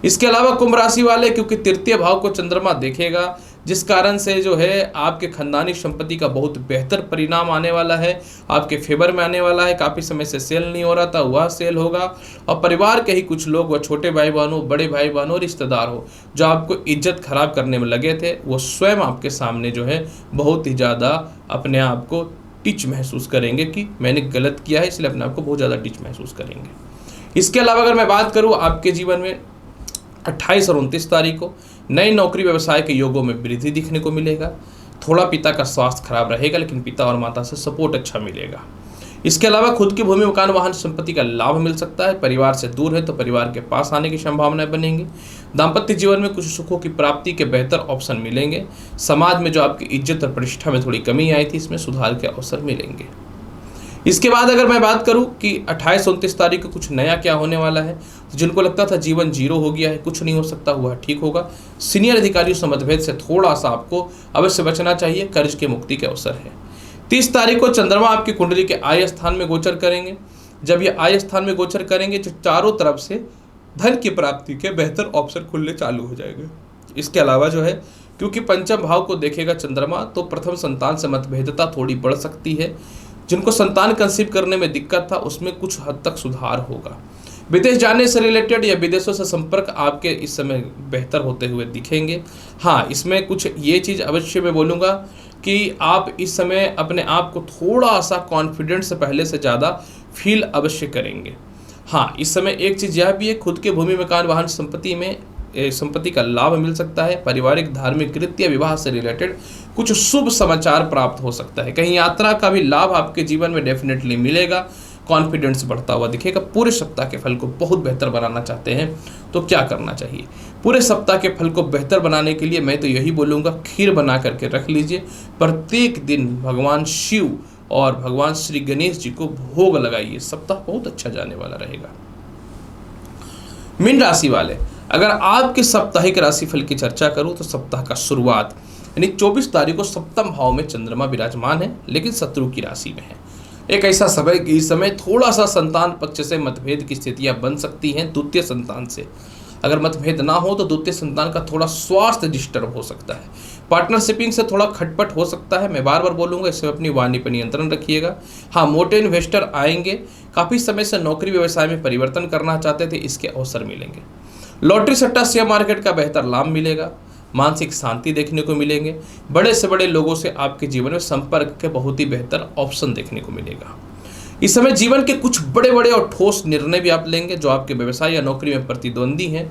इसके अलावा कुंभ राशि वाले, क्योंकि तृतीय भाव को चंद्रमा देखेगा, जिस कारण से जो है आपके खानदानी संपत्ति का बहुत बेहतर परिणाम आने वाला है, आपके फेवर में आने वाला है। काफ़ी समय से सेल नहीं हो रहा था, वह सेल होगा। और परिवार के ही कुछ लोग, वह छोटे भाई बहन हो, बड़े भाई बहन हो, रिश्तेदार हो, जो आपको इज्जत खराब करने में लगे थे, वो स्वयं आपके सामने जो है बहुत ही ज़्यादा अपने आप को टिच महसूस करेंगे कि मैंने गलत किया है, इसलिए अपने आप को बहुत ज़्यादा टिच महसूस करेंगे। इसके अलावा अगर मैं बात करूँ आपके जीवन में 28 और 29 तारीख को नई नौकरी व्यवसाय के योगों में वृद्धि दिखने को मिलेगा। थोड़ा पिता का स्वास्थ्य खराब रहेगा, लेकिन पिता और माता से सपोर्ट अच्छा मिलेगा। इसके अलावा खुद की भूमि, मकान, वाहन, संपत्ति का लाभ मिल सकता है। परिवार से दूर है तो परिवार के पास आने की संभावनाएं बनेंगी। दाम्पत्य जीवन में कुछ सुखों की प्राप्ति के बेहतर ऑप्शन मिलेंगे। समाज में जो आपकी इज्जत और प्रतिष्ठा में थोड़ी कमी आई थी, इसमें सुधार के अवसर मिलेंगे। इसके बाद अगर मैं बात करूं कि 28-29 तारीख को कुछ नया क्या होने वाला है, तो जिनको लगता था जीवन जीरो हो गया है, कुछ नहीं हो सकता, हुआ ठीक होगा। सीनियर अधिकारियों से मतभेद से थोड़ा सा आपको अवश्य बचना चाहिए। कर्ज की मुक्ति के अवसर है। 30 तारीख को चंद्रमा आपकी कुंडली के आय स्थान में गोचर करेंगे। जब ये आय स्थान में गोचर करेंगे तो चारों तरफ से धन की प्राप्ति के बेहतर ऑप्शन खुलने चालू हो जाएंगे। इसके अलावा जो है, क्योंकि पंचम भाव को देखेगा चंद्रमा, तो प्रथम संतान से मतभेदता थोड़ी बढ़ सकती है। जिनको संतान कंसीव करने में दिक्कत था, उसमें कुछ हद तक सुधार होगा। विदेश जाने से रिलेटेड या विदेशों से संपर्क आपके इस समय बेहतर होते हुए दिखेंगे। हाँ, इसमें कुछ ये चीज़ अवश्य मैं बोलूँगा कि आप इस समय अपने आप को थोड़ा सा कॉन्फिडेंट से पहले से ज़्यादा फील अवश्य करेंगे। हाँ, इस समय एक चीज़ यह भी है, खुद के भूमि, मकान, वाहन, संपत्ति का लाभ मिल सकता है। पारिवारिक, धार्मिक, कृत्य, विवाह से रिलेटेड कुछ शुभ समाचार प्राप्त हो सकता है। कहीं यात्रा का भी लाभ आपके जीवन में डेफिनेटली मिलेगा। कॉन्फिडेंस बढ़ता हुआ दिखेगा। पूरे सप्ताह के फल को बहुत बेहतर बनाना चाहते हैं तो क्या करना चाहिए? पूरे सप्ताह के फल को बेहतर बनाने के लिए मैं तो यही बोलूँगा, खीर बना करके रख लीजिए। प्रत्येक दिन भगवान शिव और भगवान श्री गणेश जी को भोग लगाइए। सप्ताह बहुत अच्छा जाने वाला रहेगा। मीन राशि वाले, अगर आपके साप्ताहिक राशिफल की चर्चा करूं तो सप्ताह का शुरुआत यानी 24 तारीख को सप्तम भाव में चंद्रमा विराजमान है, लेकिन शत्रु की राशि में है। एक ऐसा समय कि इस समय थोड़ा सा संतान पक्ष से मतभेद की स्थितियां बन सकती हैं। द्वितीय संतान से अगर मतभेद ना हो तो द्वितीय संतान का थोड़ा स्वास्थ्य डिस्टर्ब हो सकता है। पार्टनरशिपिंग से थोड़ा खटपट हो सकता है। मैं बार बार बोलूँगा, इसमें अपनी वाणी पर नियंत्रण रखिएगा। हाँ, मोटे इन्वेस्टर आएंगे। काफ़ी समय से नौकरी व्यवसाय में परिवर्तन करना चाहते थे, इसके अवसर मिलेंगे। लॉटरी, सट्टा, शेयर मार्केट का बेहतर लाभ मिलेगा। मानसिक शांति देखने को मिलेंगे। बड़े से बड़े लोगों से आपके जीवन में संपर्क के बहुत ही बेहतर ऑप्शन देखने को मिलेगा। इस समय जीवन के कुछ बड़े बड़े और ठोस निर्णय भी आप लेंगे। जो आपके व्यवसाय या नौकरी में प्रतिद्वंदी हैं,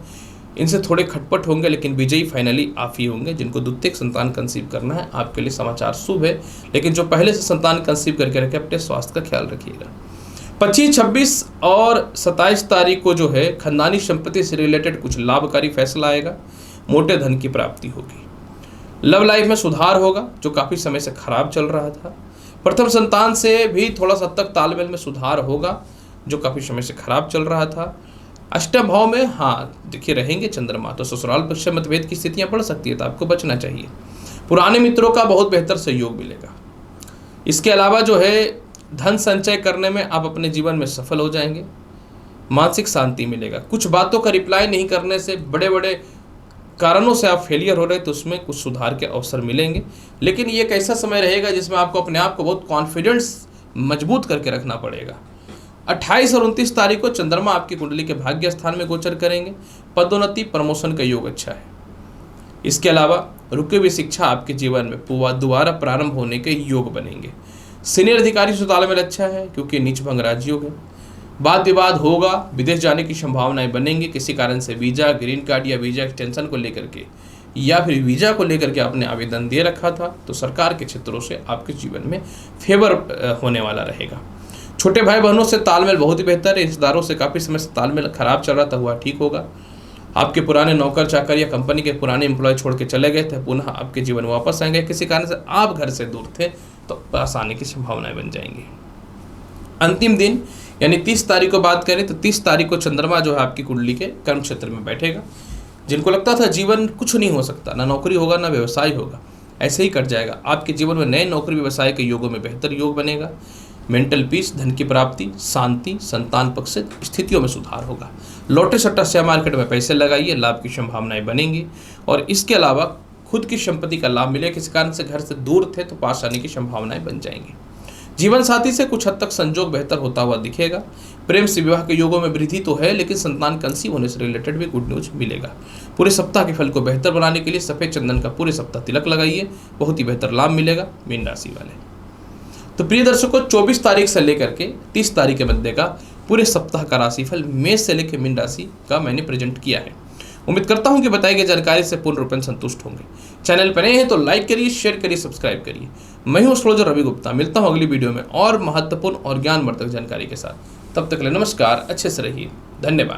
इनसे थोड़े खटपट होंगे, लेकिन विजयी फाइनली आप ही होंगे। जिनको द्वितीय संतान कंसीव करना है, आपके लिए समाचार शुभ है, लेकिन जो पहले से संतान कंसीव करके रखे, अपने स्वास्थ्य का ख्याल रखिएगा। 25, 26 और 27 तारीख को जो है खानदानी संपत्ति से रिलेटेड कुछ लाभकारी फैसला आएगा। मोटे धन की प्राप्ति होगी। लव लाइफ में सुधार होगा, जो काफ़ी समय से खराब चल रहा था। प्रथम संतान से भी थोड़ा सा तक तालमेल में सुधार होगा, जो काफ़ी समय से खराब चल रहा था। अष्टम भाव में हाँ देखिए रहेंगे चंद्रमा, तो ससुराल पक्ष से मतभेद की स्थितियाँ बढ़ सकती है, तो आपको बचना चाहिए। पुराने मित्रों का बहुत बेहतर सहयोग मिलेगा। इसके अलावा जो है धन संचय करने में आप अपने जीवन में सफल हो जाएंगे। मानसिक शांति मिलेगा। कुछ बातों का रिप्लाई नहीं करने से, बड़े बड़े कारणों से आप फेलियर हो रहे, तो उसमें कुछ सुधार के अवसर मिलेंगे। लेकिन ये एक ऐसा समय रहेगा जिसमें आपको अपने आप को बहुत कॉन्फिडेंस मजबूत करके रखना पड़ेगा। 28 और 29 तारीख को चंद्रमा आपकी कुंडली के भाग्य स्थान में गोचर करेंगे। पदोन्नति, प्रमोशन का योग अच्छा है। इसके अलावा रुकी हुई शिक्षा आपके जीवन में दोबारा प्रारंभ होने के योग बनेंगे। सीनियर अधिकारी से तालमेल अच्छा है, क्योंकि नीच भंग राजयोग है। वाद विवाद होगा। विदेश जाने की संभावनाएं बनेंगी। किसी कारण से वीज़ा, ग्रीन कार्ड या वीज़ा एक्सटेंशन को लेकर के या फिर वीज़ा को लेकर के आपने आवेदन दे रखा था, तो सरकार के क्षेत्रों से आपके जीवन में फेवर होने वाला रहेगा। छोटे भाई बहनों से तालमेल बहुत ही बेहतर है। रिश्तेदारों से काफ़ी समय से तालमेल खराब चल रहा था, हुआ ठीक होगा। आपके पुराने नौकर चाकर या कंपनी के पुराने एम्प्लॉय छोड़ के चले गए थे, पुनः आपके जीवन में वापस आएंगे। किसी कारण से आप घर से दूर थे, तो पास आने की संभावनाएं बन जाएंगी। अंतिम दिन यानी 30 तारीख को बात करें तो 30 तारीख को चंद्रमा जो है आपकी कुंडली के कर्म क्षेत्र में बैठेगा। जिनको लगता था जीवन कुछ नहीं हो सकता, ना नौकरी होगा ना व्यवसाय होगा, ऐसे ही कट जाएगा। आपके जीवन में नए नौकरी व्यवसाय के योगों में बेहतर योग बनेगा। मेंटल पीस, धन की प्राप्ति, शांति, संतान पक्ष से स्थितियों में सुधार होगा। लॉटरी, सट्टा, शेयर मार्केट में पैसे लगाइए, लाभ की संभावनाएं बनेंगी। और इसके अलावा खुद की संपत्ति का लाभ मिलेगा। किसी कारण से घर से दूर थे, तो पास आने की संभावनाएं बन जाएंगी। जीवन साथी से कुछ हद तक संजोग बेहतर होता हुआ दिखेगा। प्रेम से विवाह के योगों में वृद्धि तो है, लेकिन संतान कंसीव होने से रिलेटेड भी गुड न्यूज मिलेगा। पूरे सप्ताह के फल को बेहतर बनाने के लिए सफेद चंदन का पूरे सप्ताह तिलक लगाइए, बहुत ही बेहतर लाभ मिलेगा मीन राशि वाले। तो प्रिय दर्शकों, 24 तारीख से लेकर के 30 तारीख के मध्य का पूरे सप्ताह का राशिफल मेष से लेकर मीन राशि का मैंने प्रेजेंट किया है। उम्मीद करता हूं कि बताई गई जानकारी से पूर्ण रूपेण संतुष्ट होंगे। चैनल पर नए हैं तो लाइक करिए, शेयर करिए, सब्सक्राइब करिए। मैं हूं एस्ट्रोलॉजर रवि गुप्ता। मिलता हूं अगली वीडियो में और महत्वपूर्ण और ज्ञानवर्धक जानकारी के साथ। तब तक के लिए नमस्कार, अच्छे से रहिए, धन्यवाद।